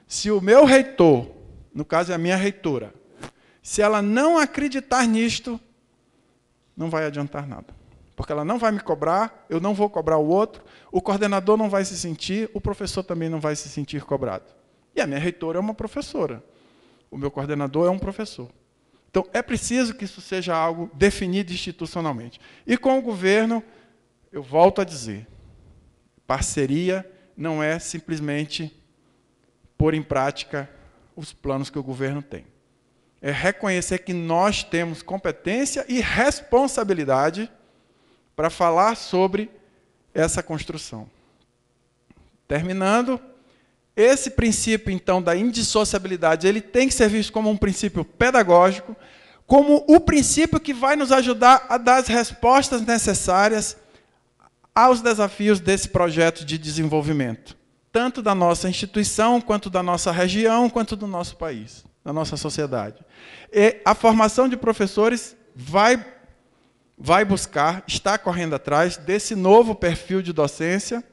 [SPEAKER 3] Se o meu reitor, no caso é a minha reitora, se ela não acreditar nisto, não vai adiantar nada. Porque ela não vai me cobrar, eu não vou cobrar o outro, o coordenador não vai se sentir, o professor também não vai se sentir cobrado. E a minha reitora é uma professora. O meu coordenador é um professor. Então, é preciso que isso seja algo definido institucionalmente. E com o governo, eu volto a dizer, parceria não é simplesmente pôr em prática os planos que o governo tem. É reconhecer que nós temos competência e responsabilidade para falar sobre essa construção. Terminando, esse princípio, então, da indissociabilidade, ele tem que ser visto como um princípio pedagógico, como o princípio que vai nos ajudar a dar as respostas necessárias aos desafios desse projeto de desenvolvimento, tanto da nossa instituição, quanto da nossa região, quanto do nosso país, da nossa sociedade. E a formação de professores vai buscar, está correndo atrás desse novo perfil de docência.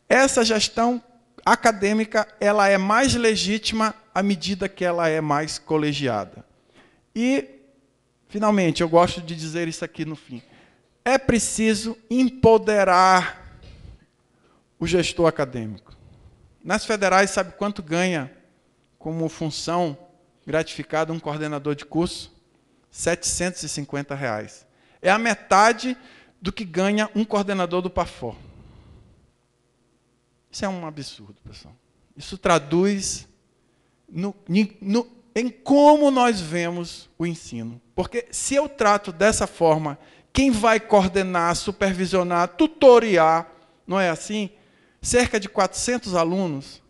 [SPEAKER 3] Essa gestão acadêmica, ela é mais legítima à medida que ela é mais colegiada. E, finalmente, eu gosto de dizer isso aqui no fim. É preciso empoderar o gestor acadêmico. Nas federais, sabe quanto ganha como função gratificada um coordenador de curso? R$ 750. É a metade do que ganha um coordenador do PAFOR. Isso é um absurdo, pessoal. Isso traduz em como nós vemos o ensino. Porque se eu trato dessa forma, quem vai coordenar, supervisionar, tutoriar, não é assim? Cerca de 400 alunos,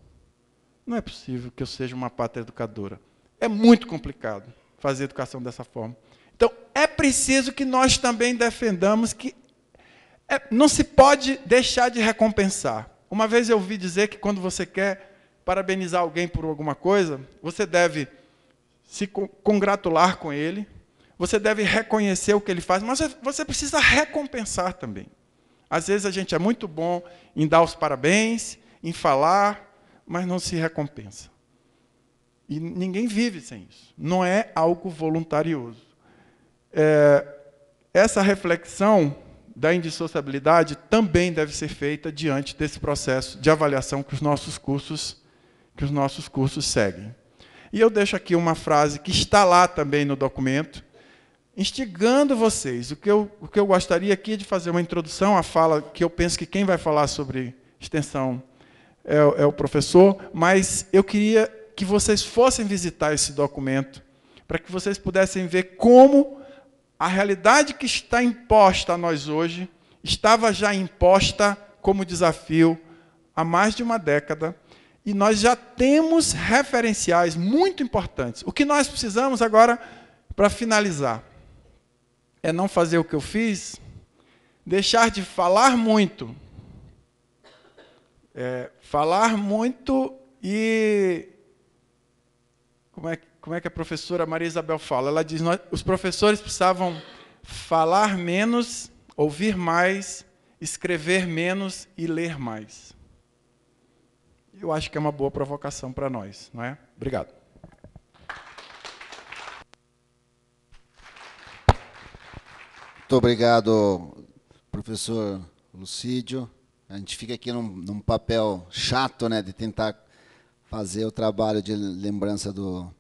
[SPEAKER 3] não é possível que eu seja uma pátria educadora. É muito complicado fazer educação dessa forma. Então, é preciso que nós também defendamos que não se pode deixar de recompensar. Uma vez eu ouvi dizer que quando você quer parabenizar alguém por alguma coisa, você deve se congratular com ele, você deve reconhecer o que ele faz, mas você precisa recompensar também. Às vezes a gente é muito bom em dar os parabéns, em falar, mas não se recompensa. E ninguém vive sem isso. Não é algo voluntarioso. Essa reflexão da indissociabilidade também deve ser feita diante desse processo de avaliação que os nossos cursos seguem. E eu deixo aqui uma frase que está lá também no documento, instigando vocês. O que eu gostaria aqui é de fazer uma introdução à fala, que eu penso que quem vai falar sobre extensão é o professor, mas eu queria que vocês fossem visitar esse documento, para que vocês pudessem ver como a realidade que está imposta a nós hoje estava já imposta como desafio há mais de uma década, e nós já temos referenciais muito importantes. O que nós precisamos agora, para finalizar, é não fazer o que eu fiz, deixar de falar muito. Falar muito e... Como é que a professora Maria Isabel fala? Ela diz, os professores precisavam falar menos, ouvir mais, escrever menos e ler mais. Eu acho que é uma boa provocação para nós, não é? Obrigado.
[SPEAKER 2] Muito obrigado, professor Lucídio. A gente fica aqui num papel chato, né, de tentar fazer o trabalho de lembrança do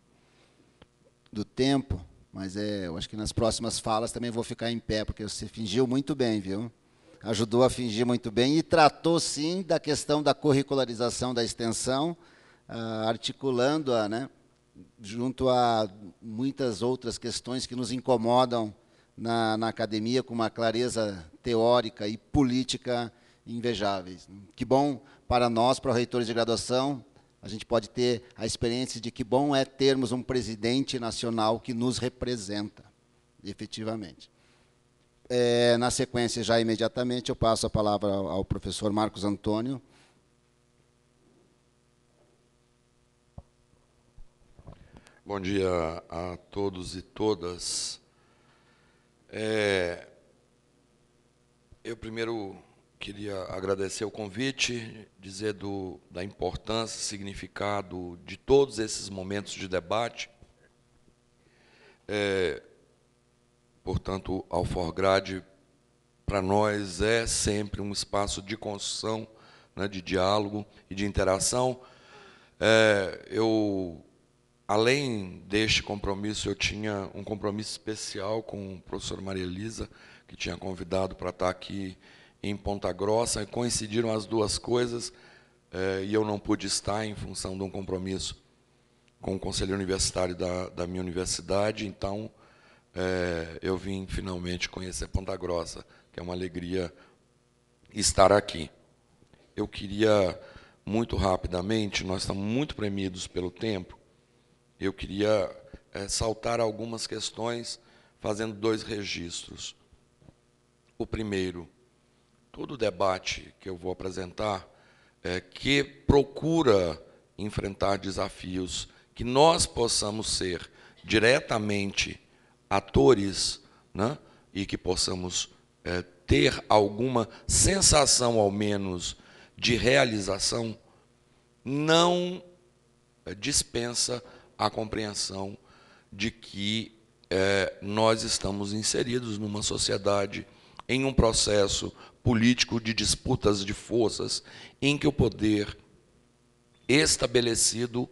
[SPEAKER 2] tempo, mas eu acho que nas próximas falas também vou ficar em pé, porque você fingiu muito bem, viu? Ajudou a fingir muito bem e tratou, sim, da questão da curricularização da extensão, articulando-a, né, junto a muitas outras questões que nos incomodam na academia, com uma clareza teórica e política invejáveis. Que bom para nós, para os reitores de graduação, a gente pode ter a experiência de que bom é termos um presidente nacional que nos representa, efetivamente. Na sequência, já imediatamente, eu passo a palavra ao professor Marcos Antônio.
[SPEAKER 4] Bom dia a todos e todas. Eu primeiro queria agradecer o convite, dizer da importância, significado de todos esses momentos de debate. Portanto, a Alforgrade, para nós, é sempre um espaço de construção, né, de diálogo e de interação. Além deste compromisso, eu tinha um compromisso especial com o professor Maria Elisa, que tinha convidado para estar aqui em Ponta Grossa, e coincidiram as duas coisas, e eu não pude estar em função de um compromisso com o conselho universitário da minha universidade, então eu vim finalmente conhecer Ponta Grossa, que é uma alegria estar aqui. Eu queria, muito rapidamente, nós estamos muito premidos pelo tempo, eu queria saltar algumas questões, fazendo 2 registros. O primeiro, todo o debate que eu vou apresentar, que procura enfrentar desafios, que nós possamos ser diretamente atores, né, e que possamos ter alguma sensação, ao menos, de realização, não dispensa a compreensão de que nós estamos inseridos numa sociedade, em um processo político de disputas de forças, em que o poder estabelecido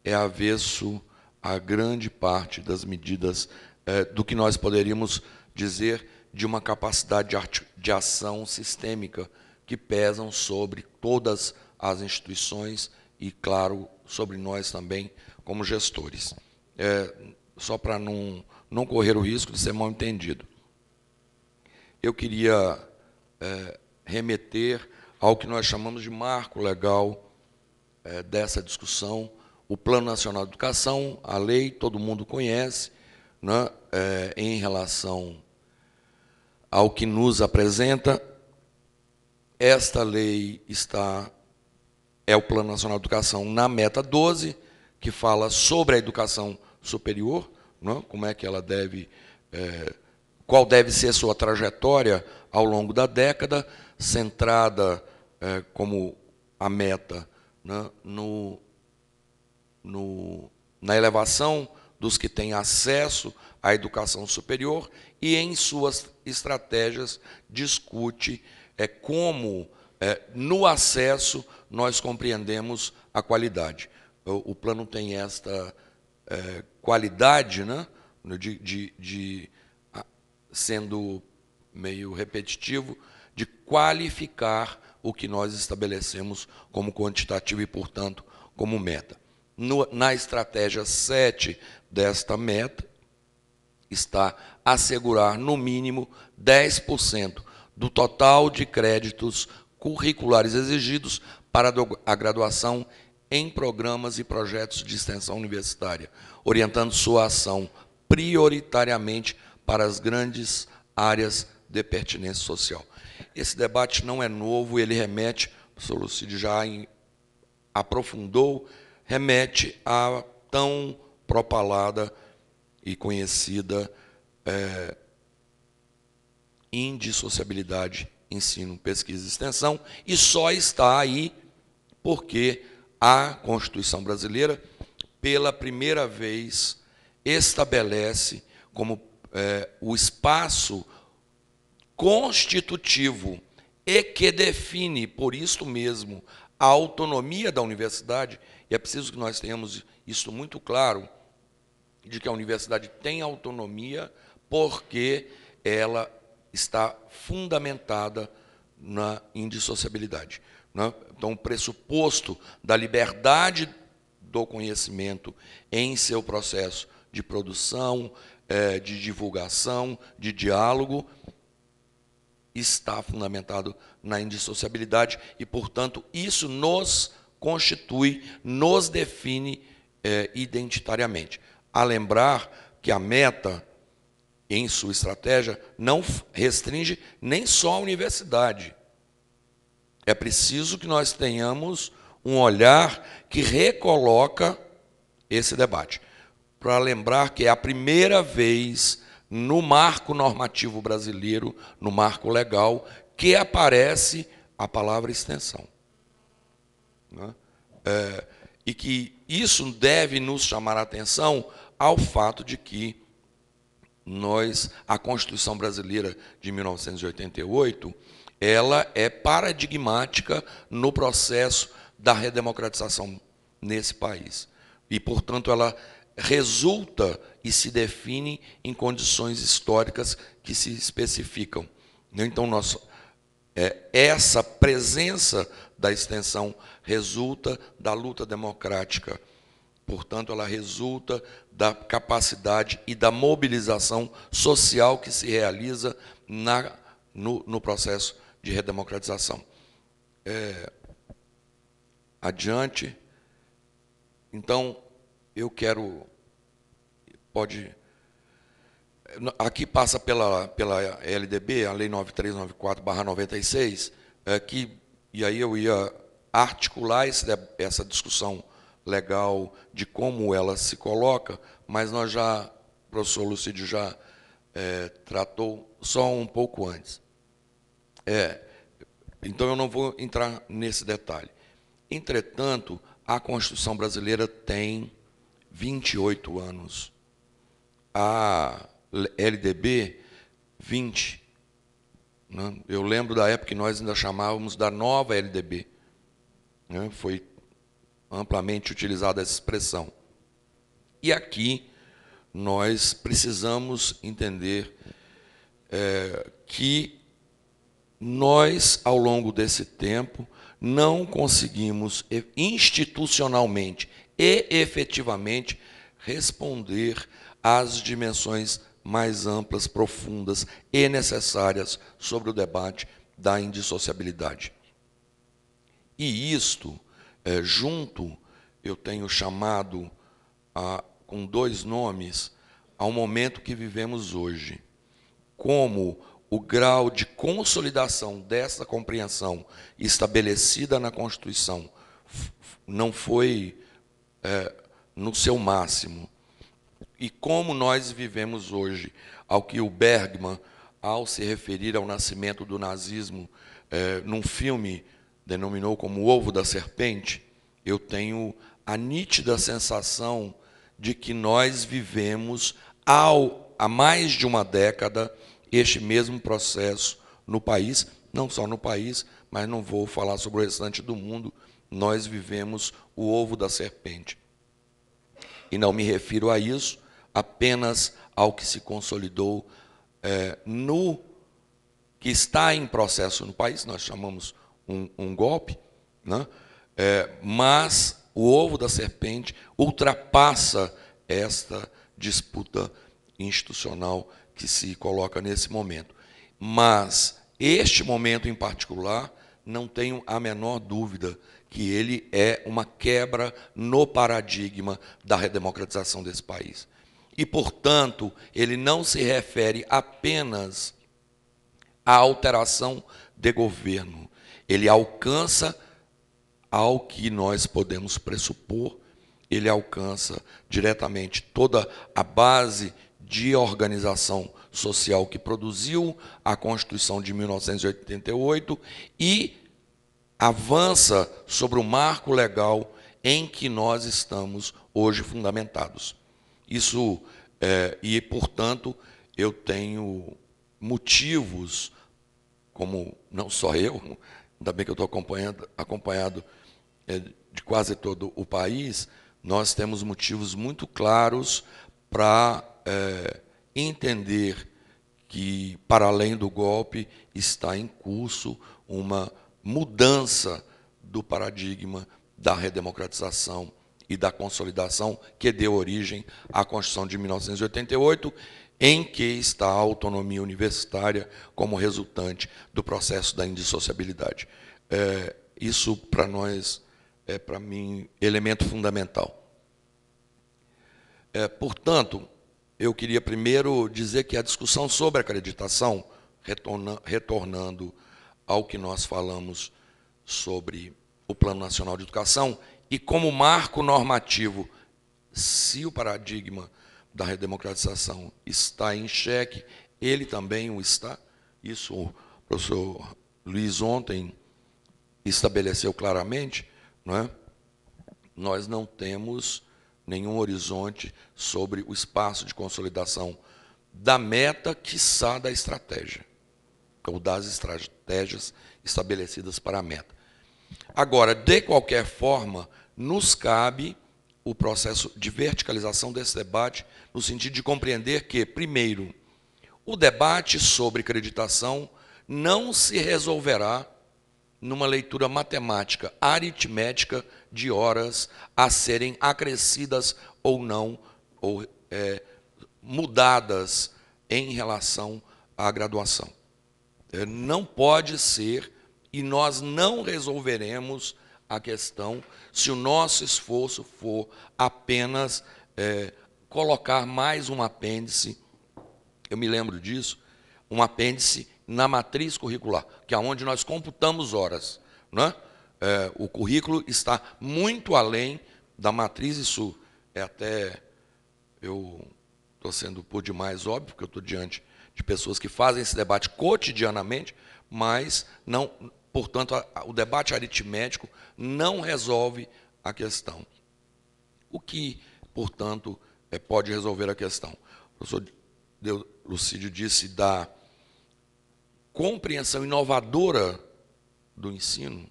[SPEAKER 4] é avesso a grande parte das medidas do que nós poderíamos dizer de uma capacidade de ação sistêmica que pesam sobre todas as instituições e, claro, sobre nós também, como gestores. Só para não correr o risco de ser mal entendido. Eu queria remeter ao que nós chamamos de marco legal dessa discussão, o Plano Nacional de Educação, a lei, todo mundo conhece, né, em relação ao que nos apresenta. Esta lei é o Plano Nacional de Educação na meta 12, que fala sobre a educação superior, né, como é que ela deve, qual deve ser a sua trajetória ao longo da década, centrada como a meta, né, na elevação dos que têm acesso à educação superior e, em suas estratégias, discute como, no acesso, nós compreendemos a qualidade. O plano tem esta qualidade, né, sendo meio repetitivo, de qualificar o que nós estabelecemos como quantitativo e, portanto, como meta. Na estratégia 7 desta meta, está assegurar, no mínimo, 10% do total de créditos curriculares exigidos para a graduação em programas e projetos de extensão universitária, orientando sua ação prioritariamente para as grandes áreas de pertinência social. Esse debate não é novo, ele remete, o professor Lucídio já aprofundou, remete à tão propalada e conhecida indissociabilidade, ensino, pesquisa e extensão, e só está aí porque a Constituição brasileira, pela primeira vez, estabelece como o espaço constitutivo e que define, por isto mesmo, a autonomia da universidade, e é preciso que nós tenhamos isso muito claro, de que a universidade tem autonomia porque ela está fundamentada na indissociabilidade. Então, o pressuposto da liberdade do conhecimento em seu processo de produção, de divulgação, de diálogo, está fundamentado na indissociabilidade e, portanto, isso nos constitui, nos define identitariamente. A lembrar que a meta, em sua estratégia, não restringe nem só a universidade. É preciso que nós tenhamos um olhar que recoloca esse debate. Para lembrar que é a primeira vez no marco normativo brasileiro, no marco legal, que aparece a palavra extensão. E que isso deve nos chamar a atenção ao fato de que a Constituição brasileira de 1988, ela é paradigmática no processo da redemocratização nesse país. E, portanto, ela resulta e se define em condições históricas que se especificam. Então, essa presença da extensão resulta da luta democrática. Portanto, ela resulta da capacidade e da mobilização social que se realiza no processo de redemocratização. Adiante. Então, eu quero... Aqui passa pela LDB, a Lei 9394/96, e aí eu ia articular essa discussão legal de como ela se coloca, mas o professor Lucídio já tratou só um pouco antes. Então, eu não vou entrar nesse detalhe. Entretanto, a Constituição brasileira tem 28 anos. A LDB, 20. Eu lembro da época que nós ainda chamávamos da nova LDB. Foi amplamente utilizada essa expressão. E aqui nós precisamos entender que nós, ao longo desse tempo, não conseguimos institucionalmente e efetivamente responder às dimensões mais amplas, profundas e necessárias sobre o debate da indissociabilidade. E isto, eu tenho chamado, com 2 nomes, ao momento que vivemos hoje, como o grau de consolidação dessa compreensão estabelecida na Constituição não foi no seu máximo. E como nós vivemos hoje, ao que o Bergman, ao se referir ao nascimento do nazismo, num filme, denominou como o ovo da serpente, eu tenho a nítida sensação de que nós vivemos há mais de uma década este mesmo processo no país, não só no país, mas não vou falar sobre o restante do mundo, nós vivemos o ovo da serpente. E não me refiro a isso apenas ao que se consolidou no que está em processo no país, nós chamamos um golpe, né? Mas o ovo da serpente ultrapassa esta disputa institucional que se coloca nesse momento. Mas este momento em particular, não tenho a menor dúvida que ele é uma quebra no paradigma da redemocratização desse país. E, portanto, ele não se refere apenas à alteração de governo. Ele alcança ao que nós podemos pressupor, ele alcança diretamente toda a base de organização social que produziu a Constituição de 1988 e avança sobre o marco legal em que nós estamos hoje fundamentados. Isso, e, portanto, eu tenho motivos, como não só eu, ainda bem que eu estou acompanhado de quase todo o país, nós temos motivos muito claros para entender que, para além do golpe, está em curso uma mudança do paradigma da redemocratização e da consolidação que deu origem à Constituição de 1988, em que está a autonomia universitária como resultante do processo da indissociabilidade. Isso, para nós, é, para mim, elemento fundamental. Portanto, eu queria primeiro dizer que a discussão sobre acreditação, retornando ao que nós falamos sobre o Plano Nacional de Educação, e como marco normativo, se o paradigma da redemocratização está em xeque, ele também o está. Isso o professor Luiz ontem estabeleceu claramente, não é? Nós não temos nenhum horizonte sobre o espaço de consolidação da meta, quiçá da estratégia, ou das estratégias estabelecidas para a meta. Agora, de qualquer forma, nos cabe o processo de verticalização desse debate, no sentido de compreender que, primeiro, o debate sobre acreditação não se resolverá numa leitura matemática, aritmética de horas a serem acrescidas ou não, ou mudadas em relação à graduação. Não pode ser, e nós não resolveremos a questão se o nosso esforço for apenas colocar mais um apêndice, eu me lembro disso, um apêndice na matriz curricular, que é onde nós computamos horas, né? O currículo está muito além da matriz, isso é até, eu estou sendo por demais óbvio, porque eu estou diante de pessoas que fazem esse debate cotidianamente, mas, não, portanto, o debate aritmético não resolve a questão. O que, portanto, pode resolver a questão? O professor Lucídio disse da compreensão inovadora do ensino,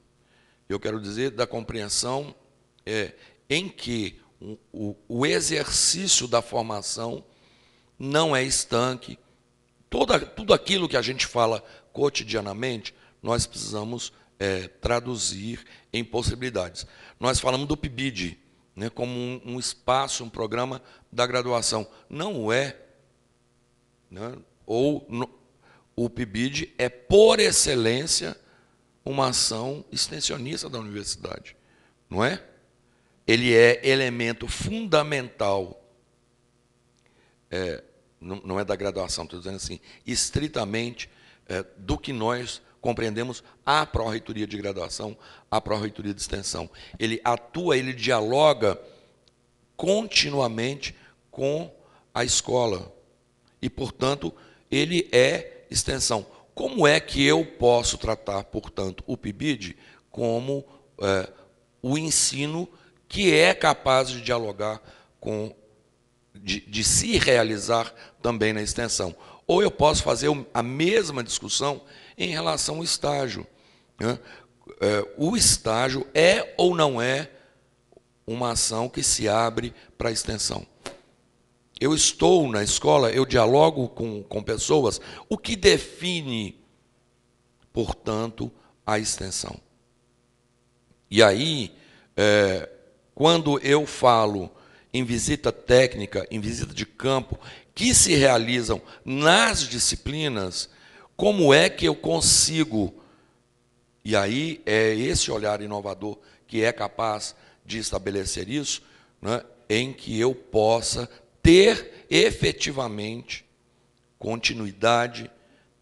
[SPEAKER 4] eu quero dizer da compreensão em que o exercício da formação não é estanque. Tudo aquilo que a gente fala cotidianamente, nós precisamos traduzir em possibilidades. Nós falamos do PIBID, né, como um espaço, um programa da graduação. Não o é. Né, o PIBID é, por excelência, uma ação extensionista da universidade, não é? Ele é elemento fundamental, não é da graduação, estou dizendo assim, estritamente do que nós compreendemos a pró-reitoria de graduação, a pró-reitoria de extensão. Ele atua, ele dialoga continuamente com a escola e, portanto, ele é extensão. Como é que eu posso tratar, portanto, o PIBID como o ensino que é capaz de dialogar com de se realizar também na extensão. Ou eu posso fazer a mesma discussão em relação ao estágio, né? O estágio é ou não é uma ação que se abre para a extensão? Eu estou na escola, eu dialogo com pessoas, o que define, portanto, a extensão? E aí, quando eu falo em visita técnica, em visita de campo, que se realizam nas disciplinas, como é que eu consigo, e aí é esse olhar inovador que é capaz de estabelecer isso, né, em que eu possa ter efetivamente continuidade,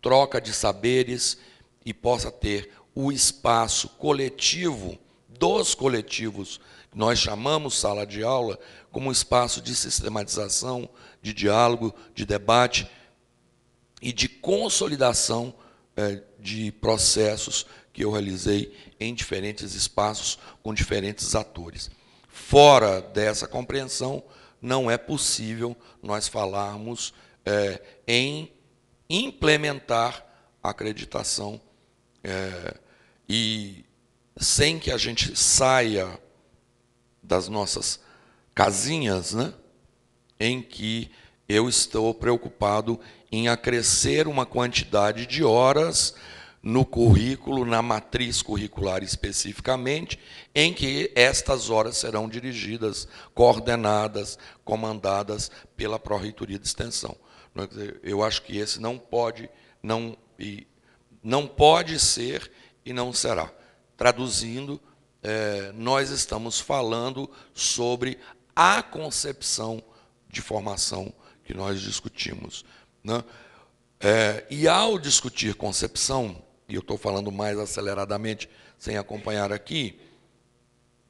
[SPEAKER 4] troca de saberes e possa ter o espaço coletivo, dos coletivos, que nós chamamos sala de aula, como um espaço de sistematização, de diálogo, de debate e de consolidação de processos que eu realizei em diferentes espaços com diferentes atores. Fora dessa compreensão, não é possível nós falarmos em implementar a acreditação e sem que a gente saia das nossas casinhas, né, em que eu estou preocupado em acrescer uma quantidade de horas no currículo, na matriz curricular especificamente, em que estas horas serão dirigidas, coordenadas, comandadas pela Pró-Reitoria de Extensão. Eu acho que esse não pode ser e não será. Traduzindo, nós estamos falando sobre a concepção de formação que nós discutimos, né? E ao discutir concepção, e eu estou falando mais aceleradamente, sem acompanhar aqui,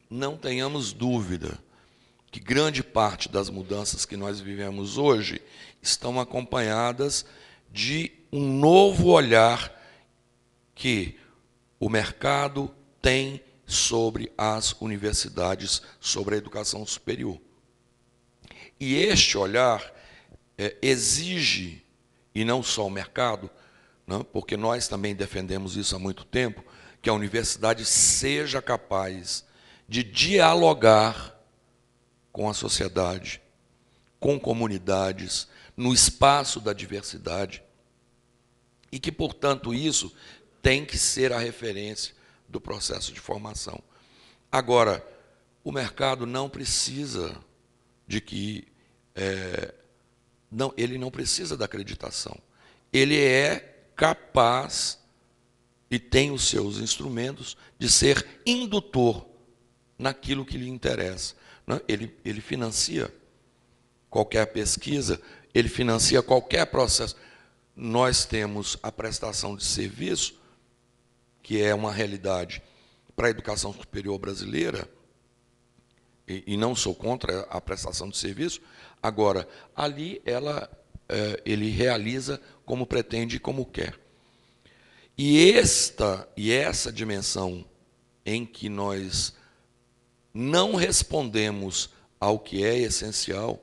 [SPEAKER 4] não tenhamos dúvida que grande parte das mudanças que nós vivemos hoje estão acompanhadas de um novo olhar que o mercado tem sobre as universidades, sobre a educação superior. E este olhar exige, e não só o mercado, não, porque nós também defendemos isso há muito tempo, que a universidade seja capaz de dialogar com a sociedade, com comunidades, no espaço da diversidade, e que, portanto, isso tem que ser a referência do processo de formação. Agora, o mercado não precisa de que... ele não precisa da acreditação. Ele é capaz e tem os seus instrumentos de ser indutor naquilo que lhe interessa, né? Ele financia qualquer pesquisa, ele financia qualquer processo. Nós temos a prestação de serviço, que é uma realidade para a educação superior brasileira, e não sou contra a prestação de serviço. Agora, ali ele realiza como pretende e como quer. E essa dimensão em que nós não respondemos ao que é essencial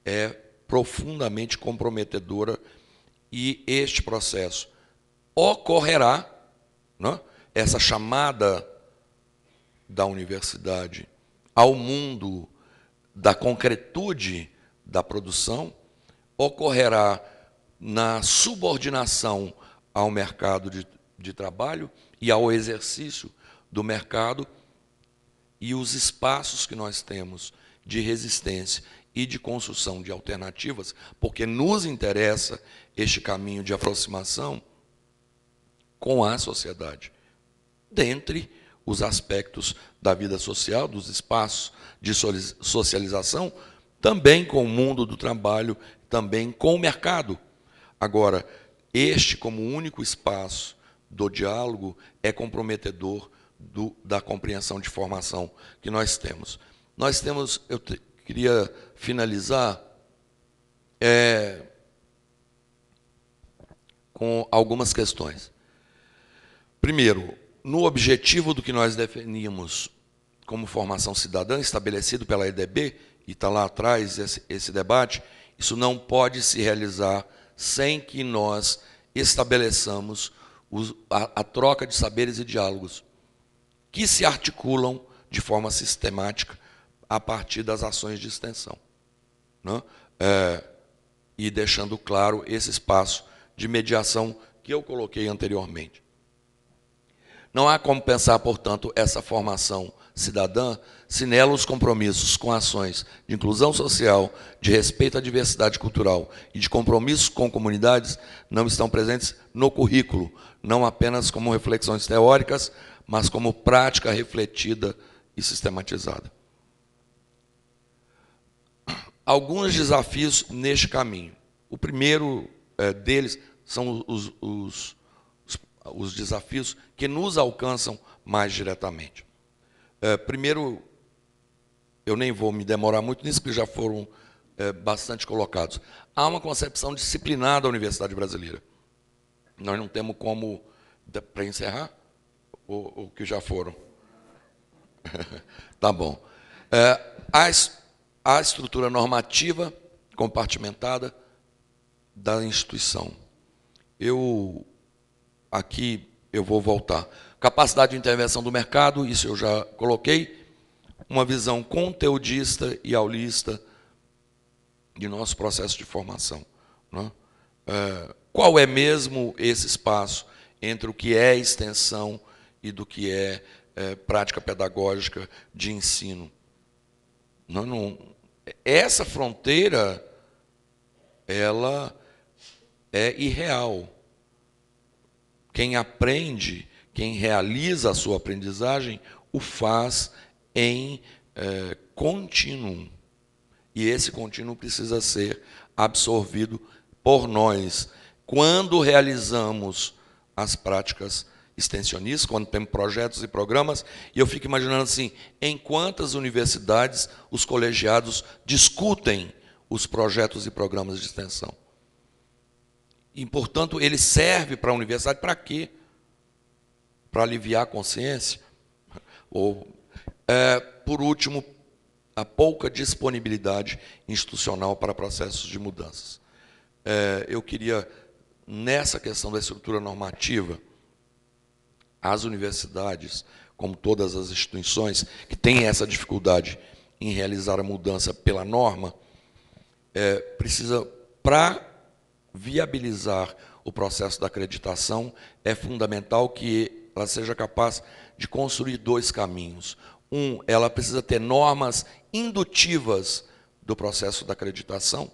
[SPEAKER 4] é profundamente comprometedora, e este processo ocorrerá, né? Essa chamada da universidade ao mundo da concretude da produção ocorrerá na subordinação ao mercado de trabalho e ao exercício do mercado, e os espaços que nós temos de resistência e de construção de alternativas, porque nos interessa este caminho de aproximação com a sociedade, dentre os aspectos da vida social, dos espaços de socialização, também com o mundo do trabalho, também com o mercado. Agora, este, como único espaço do diálogo, é comprometedor da compreensão de formação que nós temos. Eu queria finalizar com algumas questões. Primeiro, no objetivo do que nós definimos como formação cidadã, estabelecido pela EDB, e está lá atrás esse debate, isso não pode se realizar sem que nós estabeleçamos a troca de saberes e diálogos que se articulam de forma sistemática a partir das ações de extensão, né? E deixando claro esse espaço de mediação que eu coloquei anteriormente. Não há como pensar, portanto, essa formação cidadã se nela os compromissos com ações de inclusão social, de respeito à diversidade cultural e de compromissos com comunidades não estão presentes no currículo, não apenas como reflexões teóricas, mas como prática refletida e sistematizada. Alguns desafios neste caminho. O primeiro deles são os desafios que nos alcançam mais diretamente. Primeiro, eu nem vou me demorar muito nisso, porque já foram bastante colocados. Há uma concepção disciplinar da Universidade Brasileira. Nós não temos como, para encerrar, ou que já foram. Tá bom. A estrutura normativa compartimentada da instituição. Aqui eu vou voltar. Capacidade de intervenção do mercado, isso eu já coloquei. Uma visão conteudista e aulista de nosso processo de formação, né? Qual é mesmo esse espaço entre o que é extensão e do que é prática pedagógica de ensino? Essa fronteira, ela é irreal. Quem aprende, quem realiza a sua aprendizagem, o faz em contínuo. E esse contínuo precisa ser absorvido por nós. Quando realizamos as práticas extensionistas, quando temos projetos e programas, e eu fico imaginando assim, em quantas universidades os colegiados discutem os projetos e programas de extensão? E, portanto, ele serve para a universidade para quê? Para aliviar a consciência? Por último, a pouca disponibilidade institucional para processos de mudanças. Eu queria, nessa questão da estrutura normativa, as universidades, como todas as instituições que têm essa dificuldade em realizar a mudança pela norma, precisa, para viabilizar o processo da acreditação, é fundamental que ela seja capaz de construir dois caminhos. Ela precisa ter normas indutivas do processo da acreditação.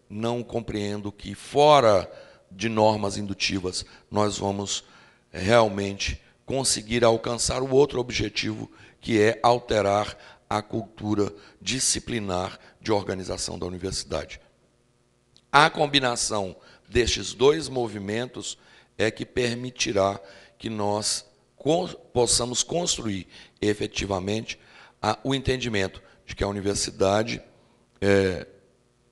[SPEAKER 4] Não compreendo que, fora de normas indutivas, nós vamos realmente conseguir alcançar o outro objetivo, que é alterar a cultura disciplinar de organização da universidade. A combinação destes dois movimentos é que permitirá que nós possamos construir efetivamente o entendimento de que a universidade,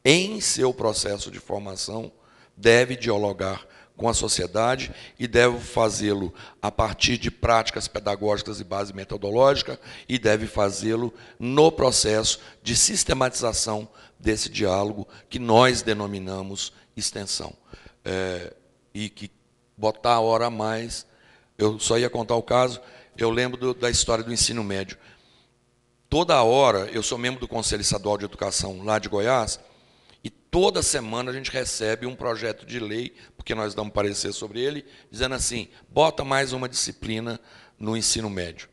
[SPEAKER 4] em seu processo de formação, deve dialogar com a sociedade e deve fazê-lo a partir de práticas pedagógicas e base metodológica e deve fazê-lo no processo de sistematização desse diálogo que nós denominamos extensão. E que botar a hora a mais, eu só ia contar o caso, eu lembro da história do ensino médio. Toda hora, eu sou membro do Conselho Estadual de Educação lá de Goiás, e toda semana a gente recebe um projeto de lei, porque nós damos parecer sobre ele, dizendo assim, bota mais uma disciplina no ensino médio.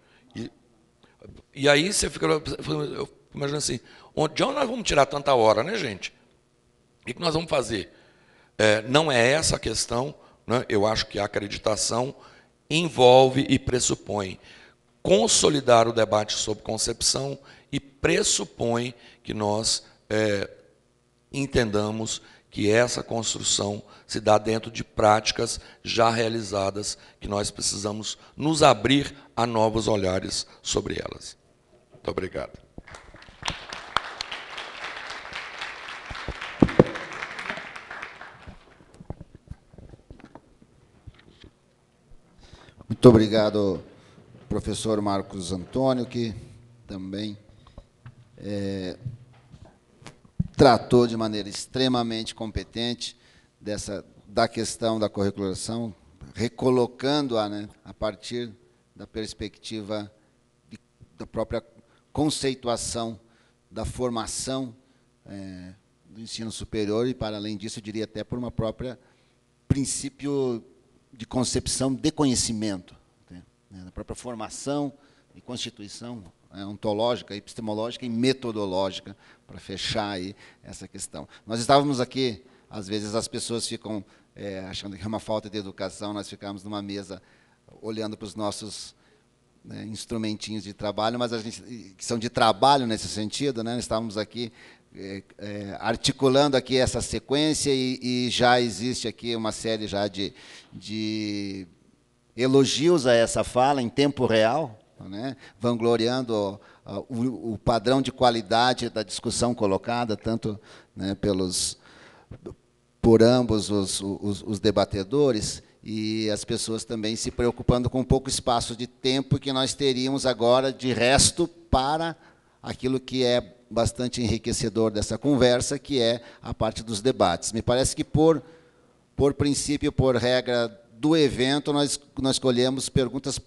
[SPEAKER 4] E aí você fica, eu imagino assim, de onde nós vamos tirar tanta hora, né, gente? O que nós vamos fazer? Não é essa a questão, né? Eu acho que a acreditação envolve e pressupõe consolidar o debate sobre concepção e pressupõe que nós entendamos que essa construção se dá dentro de práticas já realizadas, que nós precisamos nos abrir a novos olhares sobre elas. Muito obrigado.
[SPEAKER 2] Muito obrigado, professor Marcos Antônio, que também tratou de maneira extremamente competente da questão da curricularização, recolocando-a, né, a partir da perspectiva da própria conceituação da formação do ensino superior e, para além disso, eu diria até por uma própria princípio de concepção de conhecimento, né, da própria formação e constituição ontológica, epistemológica e metodológica, para fechar aí essa questão. Nós estávamos aqui, às vezes as pessoas ficam achando que é uma falta de educação, nós ficamos numa mesa olhando para os nossos, né, instrumentinhos de trabalho, mas a gente, que são de trabalho nesse sentido, né, estávamos aqui articulando aqui essa sequência e já existe aqui uma série já de elogios a essa fala em tempo real, né, vangloriando o padrão de qualidade da discussão colocada, tanto, né, por ambos os debatedores, e as pessoas também se preocupando com um pouco espaço de tempo que nós teríamos agora de resto para aquilo que é bastante enriquecedor dessa conversa, que é a parte dos debates. Me parece que, por princípio, por regra do evento, nós escolhemos perguntas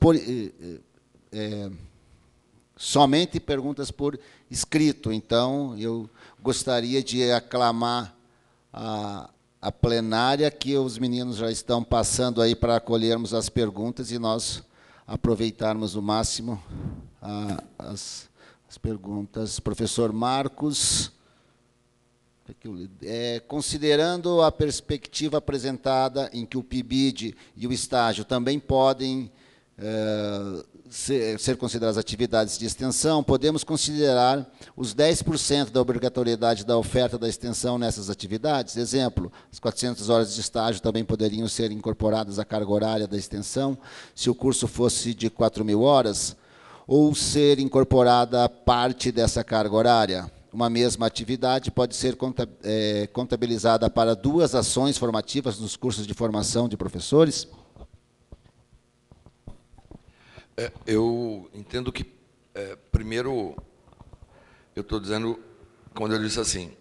[SPEAKER 2] somente perguntas por escrito. Então, eu gostaria de aclamar a plenária, que os meninos já estão passando aí para acolhermos as perguntas e nós aproveitarmos o máximo as perguntas. Professor Marcos, considerando a perspectiva apresentada em que o PIBID e o estágio também podem ser consideradas atividades de extensão, podemos considerar os 10% da obrigatoriedade da oferta da extensão nessas atividades? Exemplo, as 400 horas de estágio também poderiam ser incorporadas à carga horária da extensão, se o curso fosse de 4.000 horas, ou ser incorporada parte dessa carga horária? Uma mesma atividade pode ser contabilizada para 2 ações formativas nos cursos de formação de professores?
[SPEAKER 4] Eu entendo que, primeiro, eu estou dizendo, quando eu disse assim,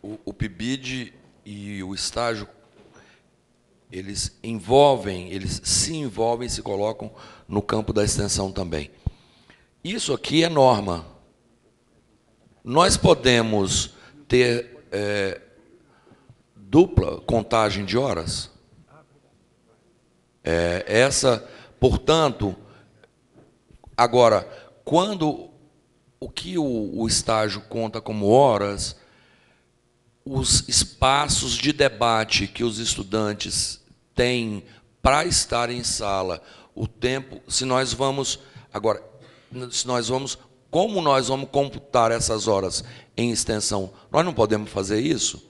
[SPEAKER 4] o PIBID e o estágio, eles se envolvem e se colocam no campo da extensão também. Isso aqui é norma. Nós podemos ter dupla contagem de horas? Portanto, agora, quando o que o estágio conta como horas, os espaços de debate que os estudantes têm para estar em sala, o tempo, como nós vamos computar essas horas em extensão? Nós não podemos fazer isso,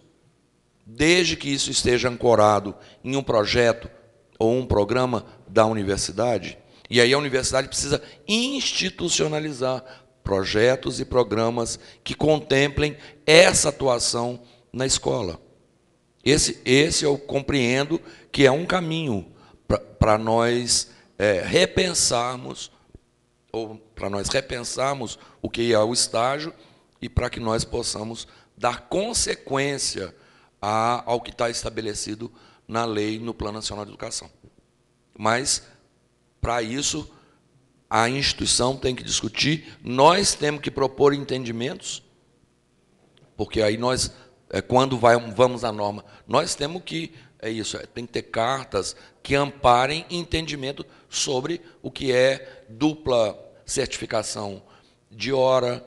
[SPEAKER 4] desde que isso esteja ancorado em um projeto ou um programa da universidade. E aí a universidade precisa institucionalizar projetos e programas que contemplem essa atuação na escola. Esse eu compreendo que é um caminho para nós repensarmos, ou para nós repensarmos o que é o estágio e para que nós possamos dar consequência ao que está estabelecido na lei, no Plano Nacional de Educação. Mas, para isso, a instituição tem que discutir, nós temos que propor entendimentos, porque aí nós, quando vamos à norma, nós temos que, tem que ter cartas que amparem entendimento sobre o que é dupla certificação de hora,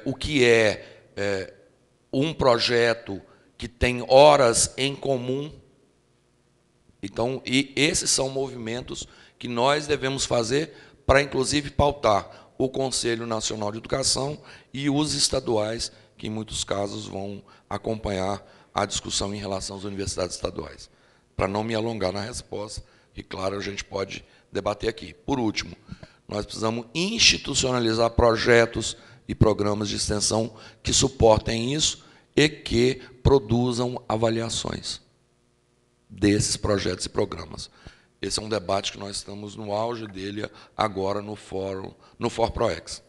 [SPEAKER 4] o que é um projeto que tem horas em comum. Então, e esses são movimentos que nós devemos fazer para, inclusive, pautar o Conselho Nacional de Educação e os estaduais, que, em muitos casos, vão acompanhar a discussão em relação às universidades estaduais. Para não me alongar na resposta, que, claro, a gente pode debater aqui. Por último, nós precisamos institucionalizar projetos e programas de extensão que suportem isso e que produzam avaliações desses projetos e programas. Esse é um debate que nós estamos no auge dele agora no ForProEx.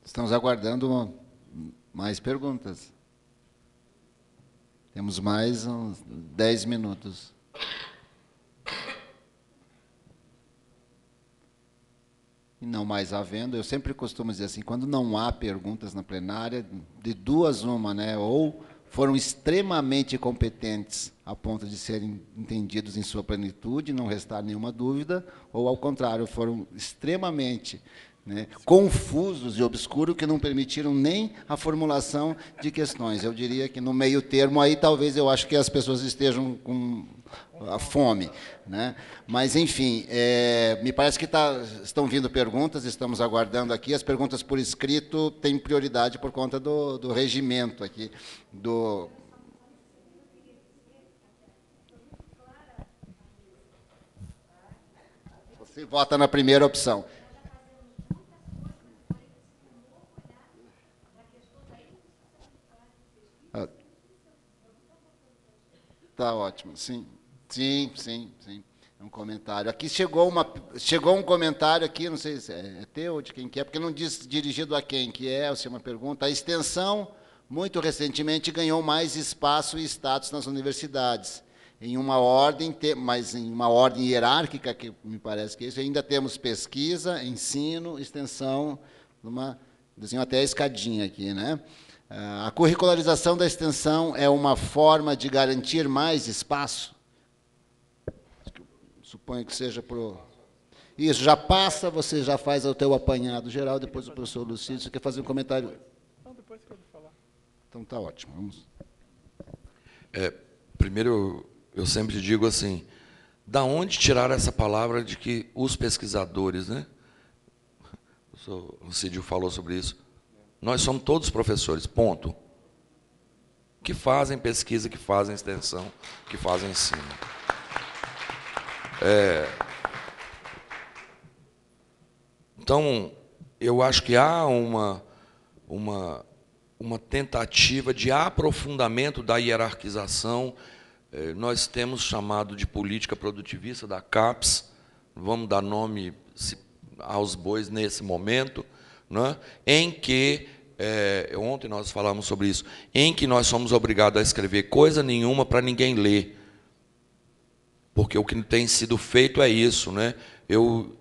[SPEAKER 2] Estamos aguardando mais perguntas. Temos mais uns 10 minutos. E não mais havendo, eu sempre costumo dizer assim, quando não há perguntas na plenária, de duas uma, né? Ou foram extremamente competentes a ponto de serem entendidos em sua plenitude, não restar nenhuma dúvida, ou, ao contrário, foram extremamente, né, confusos e obscuros, que não permitiram nem a formulação de questões. Eu diria que, no meio termo, aí talvez eu acho que as pessoas estejam com a fome, né? Mas, enfim, me parece que estão vindo perguntas, estamos aguardando aqui. As perguntas por escrito têm prioridade por conta do regimento aqui. Você vota na primeira opção. Tá ótimo, sim. Sim. É um comentário. Aqui chegou um comentário aqui, não sei se é teu ou de quem que é, porque não diz dirigido a quem que é, ou se é uma pergunta. A extensão, muito recentemente, ganhou mais espaço e status nas universidades, em uma ordem, mas em uma ordem hierárquica, que me parece que é isso. Ainda temos pesquisa, ensino, extensão, desenho até a escadinha aqui, né? A curricularização da extensão é uma forma de garantir mais espaço? Suponho que seja para... Isso, já passa, você já faz o teu apanhado geral, depois o professor Lucídio, você quer fazer um comentário?
[SPEAKER 3] Não, depois que eu falar.
[SPEAKER 2] Então, está ótimo. Vamos.
[SPEAKER 4] Primeiro, eu sempre digo assim, da onde tirar essa palavra de que os pesquisadores, né? O professor Lucídio falou sobre isso. Nós somos todos professores, ponto. Que fazem pesquisa, que fazem extensão, que fazem ensino. Então, eu acho que há uma tentativa de aprofundamento da hierarquização. Nós temos chamado de política produtivista da CAPES, vamos dar nome aos bois nesse momento, né, em que, ontem nós falamos sobre isso, em que nós somos obrigados a escrever coisa nenhuma para ninguém ler. Porque o que tem sido feito é isso, né? Eu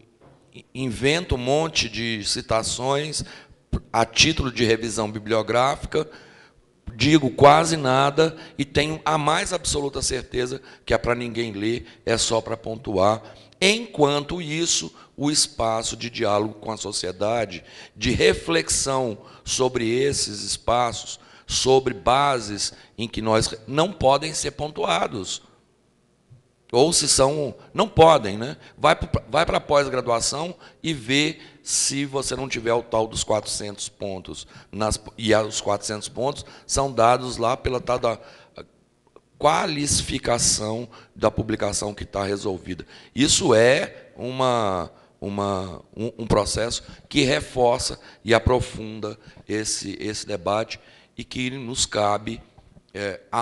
[SPEAKER 4] invento um monte de citações a título de revisão bibliográfica, digo quase nada e tenho a mais absoluta certeza que é para ninguém ler, é só para pontuar. Enquanto isso, o espaço de diálogo com a sociedade, de reflexão sobre esses espaços, sobre bases em que nós não podem ser pontuados. Ou se são, não podem, né? Vai para a pós-graduação e vê se você não tiver o tal dos 400 pontos. E os 400 pontos são dados lá pela tal da qualificação da publicação que está resolvida. Isso é um processo que reforça e aprofunda esse debate e que nos cabe,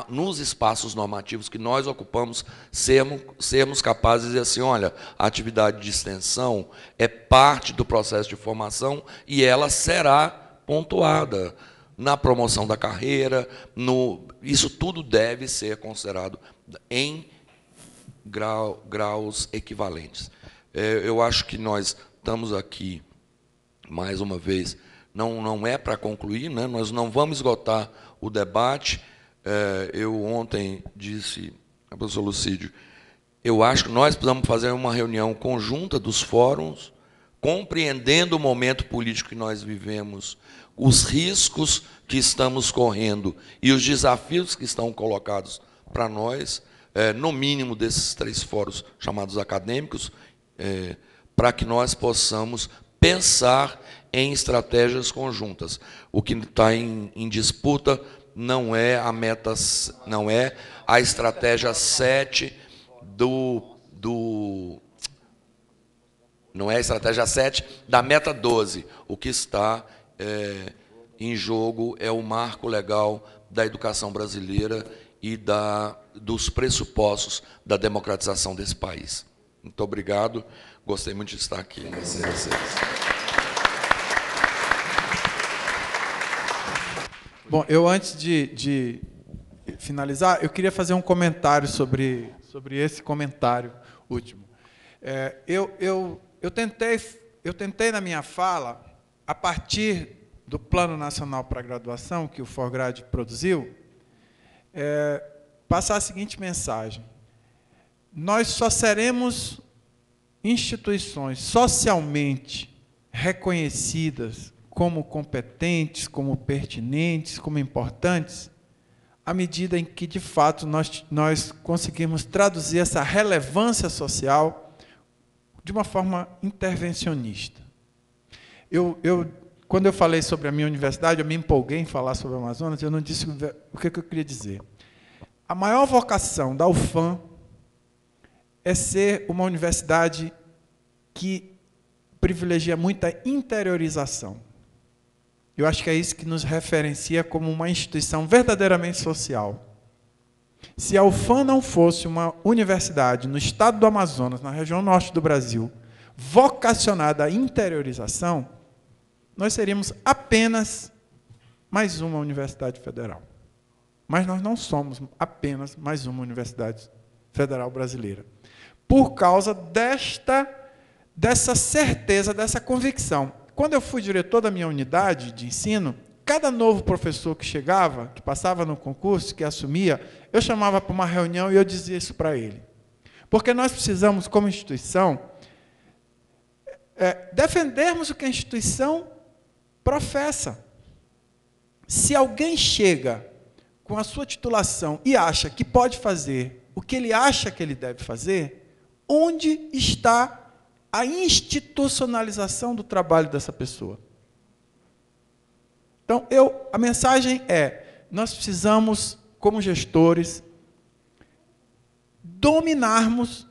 [SPEAKER 4] nos espaços normativos que nós ocupamos, sermos capazes de dizer assim, olha, a atividade de extensão é parte do processo de formação e ela será pontuada na promoção da carreira, isso tudo deve ser considerado em graus equivalentes. Eu acho que nós estamos aqui, mais uma vez, não é para concluir, né? Nós não vamos esgotar o debate. Eu ontem disse ao professor Lucídio, eu acho que nós precisamos fazer uma reunião conjunta dos fóruns, compreendendo o momento político que nós vivemos, os riscos que estamos correndo e os desafios que estão colocados para nós, no mínimo desses 3 fóruns chamados acadêmicos, para que nós possamos pensar em estratégias conjuntas. O que está em disputa não é a estratégia 7 não é a estratégia 7 da meta 12. O que está em jogo é o marco legal da educação brasileira e dos pressupostos da democratização desse país. Muito obrigado. Gostei muito de estar aqui.
[SPEAKER 3] Bom, eu antes de finalizar, eu queria fazer um comentário sobre esse comentário último. Eu tentei na minha fala, a partir do Plano Nacional para a Graduação, que o Forgrade produziu, passar a seguinte mensagem: nós só seremos instituições socialmente reconhecidas como competentes, como pertinentes, como importantes, à medida em que, de fato, nós conseguimos traduzir essa relevância social de uma forma intervencionista. Quando eu falei sobre a minha universidade, eu me empolguei em falar sobre o Amazonas, eu não disse o que eu queria dizer. A maior vocação da UFAM é ser uma universidade que privilegia muita interiorização. Eu acho que é isso que nos referencia como uma instituição verdadeiramente social. Se a UFAM não fosse uma universidade no estado do Amazonas, na região norte do Brasil, vocacionada à interiorização, nós seríamos apenas mais uma universidade federal. Mas nós não somos apenas mais uma universidade federal brasileira. Por causa dessa certeza, dessa convicção. Quando eu fui diretor da minha unidade de ensino, cada novo professor que chegava, que passava no concurso, que assumia, eu chamava para uma reunião e eu dizia isso para ele. Porque nós precisamos, como instituição, defendermos o que a instituição professa. Se alguém chega com a sua titulação e acha que pode fazer o que ele acha que ele deve fazer, onde está a institucionalização do trabalho dessa pessoa? Então, a mensagem nós precisamos, como gestores, dominarmos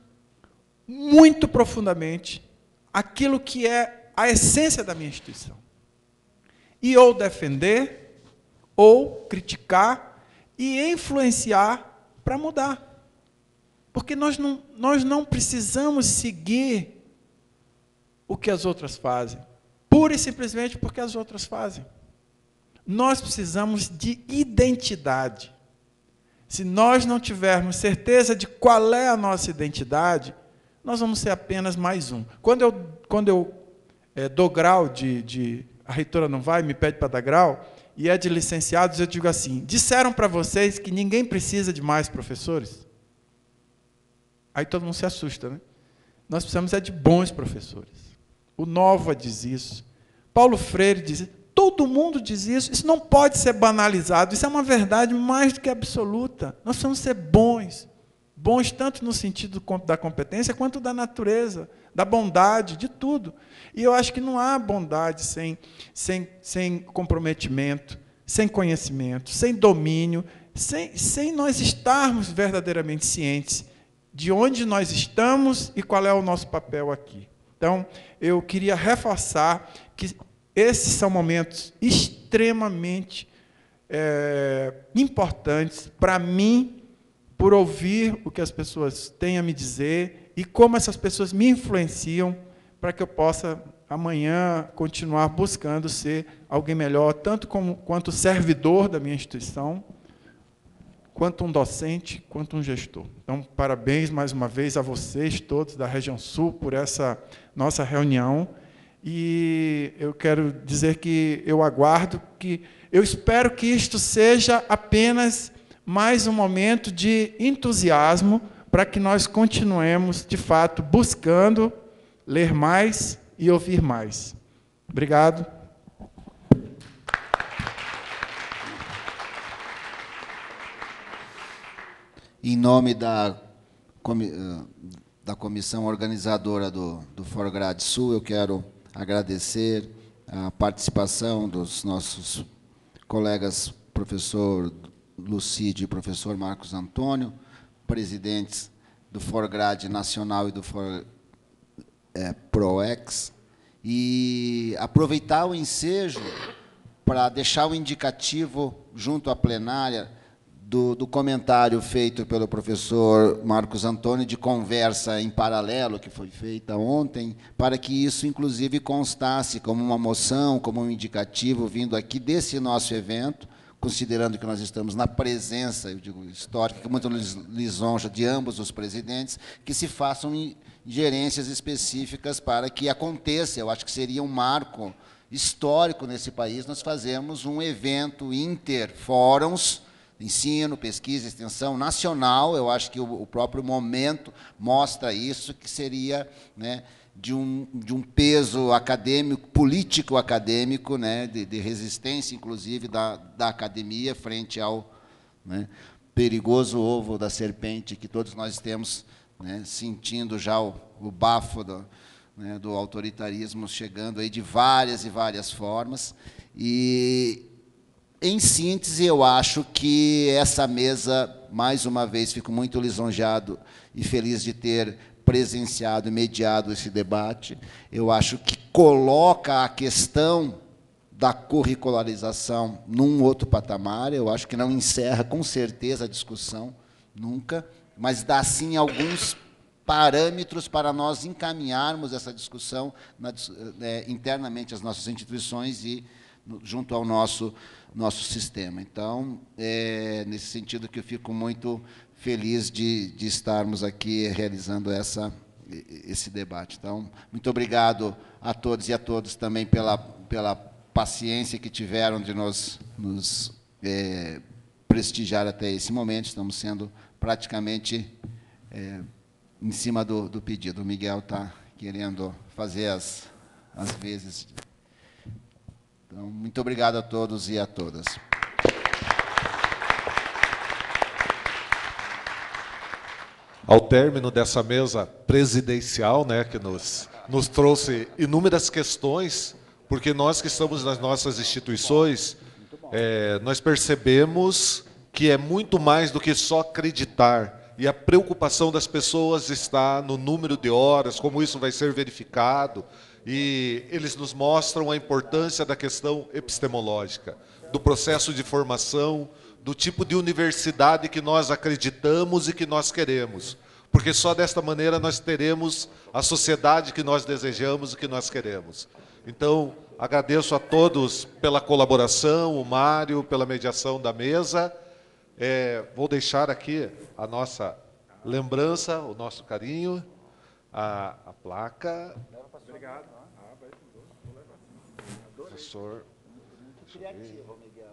[SPEAKER 3] muito profundamente aquilo que é a essência da minha instituição. E ou defender, ou criticar, e influenciar para mudar. Porque nós não precisamos seguir o que as outras fazem, pura e simplesmente porque as outras fazem. Nós precisamos de identidade. Se nós não tivermos certeza de qual é a nossa identidade, nós vamos ser apenas mais um. Quando eu dou grau a reitora não vai, me pede para dar grau, e é de licenciados, eu digo assim: disseram para vocês que ninguém precisa de mais professores? Aí todo mundo se assusta, né? Nós precisamos de bons professores. O Nova diz isso. Paulo Freire diz isso. Todo mundo diz isso. Isso não pode ser banalizado. Isso é uma verdade mais do que absoluta. Nós precisamos ser bons. Bons tanto no sentido da competência, quanto da natureza, da bondade, de tudo. E eu acho que não há bondade sem comprometimento, sem conhecimento, sem domínio, sem nós estarmos verdadeiramente cientes de onde nós estamos e qual é o nosso papel aqui. Então, eu queria reforçar que esses são momentos extremamente importantes para mim, por ouvir o que as pessoas têm a me dizer e como essas pessoas me influenciam para que eu possa, amanhã, continuar buscando ser alguém melhor, tanto quanto servidor da minha instituição, quanto um docente, quanto um gestor. Então, parabéns mais uma vez a vocês todos da região sul por essa nossa reunião. E eu quero dizer que eu espero que isto seja apenas mais um momento de entusiasmo para que nós continuemos, de fato, buscando ler mais e ouvir mais. Obrigado.
[SPEAKER 2] Em nome da comissão organizadora do Forgrade Sul, eu quero agradecer a participação dos nossos colegas professor Lucídio e professor Marcos Antônio, presidentes do Forgrade Nacional e do ProEx, e aproveitar o ensejo para deixar o indicativo junto à plenária do comentário feito pelo professor Marcos Antônio de conversa em paralelo, que foi feita ontem, para que isso, inclusive, constasse como uma moção, como um indicativo vindo aqui desse nosso evento, considerando que nós estamos na presença, eu digo histórica, que muito lisonja de ambos os presidentes, que se façam ingerências específicas para que aconteça. Eu acho que seria um marco histórico nesse país nós fazermos um evento interfóruns, ensino, pesquisa, extensão nacional. Eu acho que o próprio momento mostra isso, que seria, né, de um peso acadêmico, político-acadêmico, né, de resistência, inclusive, da academia frente ao, né, perigoso ovo da serpente que todos nós temos, né, sentindo já o bafo do autoritarismo chegando aí de várias e várias formas. E, em síntese, eu acho que essa mesa, mais uma vez, fico muito lisonjeado e feliz de ter presenciado e mediado esse debate. Eu acho que coloca a questão da curricularização num outro patamar. Eu acho que não encerra, com certeza, a discussão, nunca, mas dá, sim, alguns parâmetros para nós encaminharmos essa discussão internamente às nossas instituições e junto ao nosso sistema. Então, nesse sentido que eu fico muito feliz de estarmos aqui realizando esse debate. Então, muito obrigado a todos e a todas também pela paciência que tiveram de nos prestigiar até esse momento. Estamos sendo praticamente em cima do pedido. O Miguel está querendo fazer as vezes. Então, muito obrigado a todos e a todas.
[SPEAKER 5] Ao término dessa mesa presidencial, né, que nos trouxe inúmeras questões, porque nós que estamos nas nossas instituições, nós percebemos que é muito mais do que só acreditar. E a preocupação das pessoas está no número de horas, como isso vai ser verificado, e eles nos mostram a importância da questão epistemológica, do processo de formação, do tipo de universidade que nós acreditamos e que nós queremos, porque só desta maneira nós teremos a sociedade que nós desejamos e que nós queremos. Então, agradeço a todos pela colaboração, o Mário, pela mediação da mesa. Vou deixar aqui a nossa lembrança, o nosso carinho, a placa. Obrigado. Professor. Criativo, Miguel.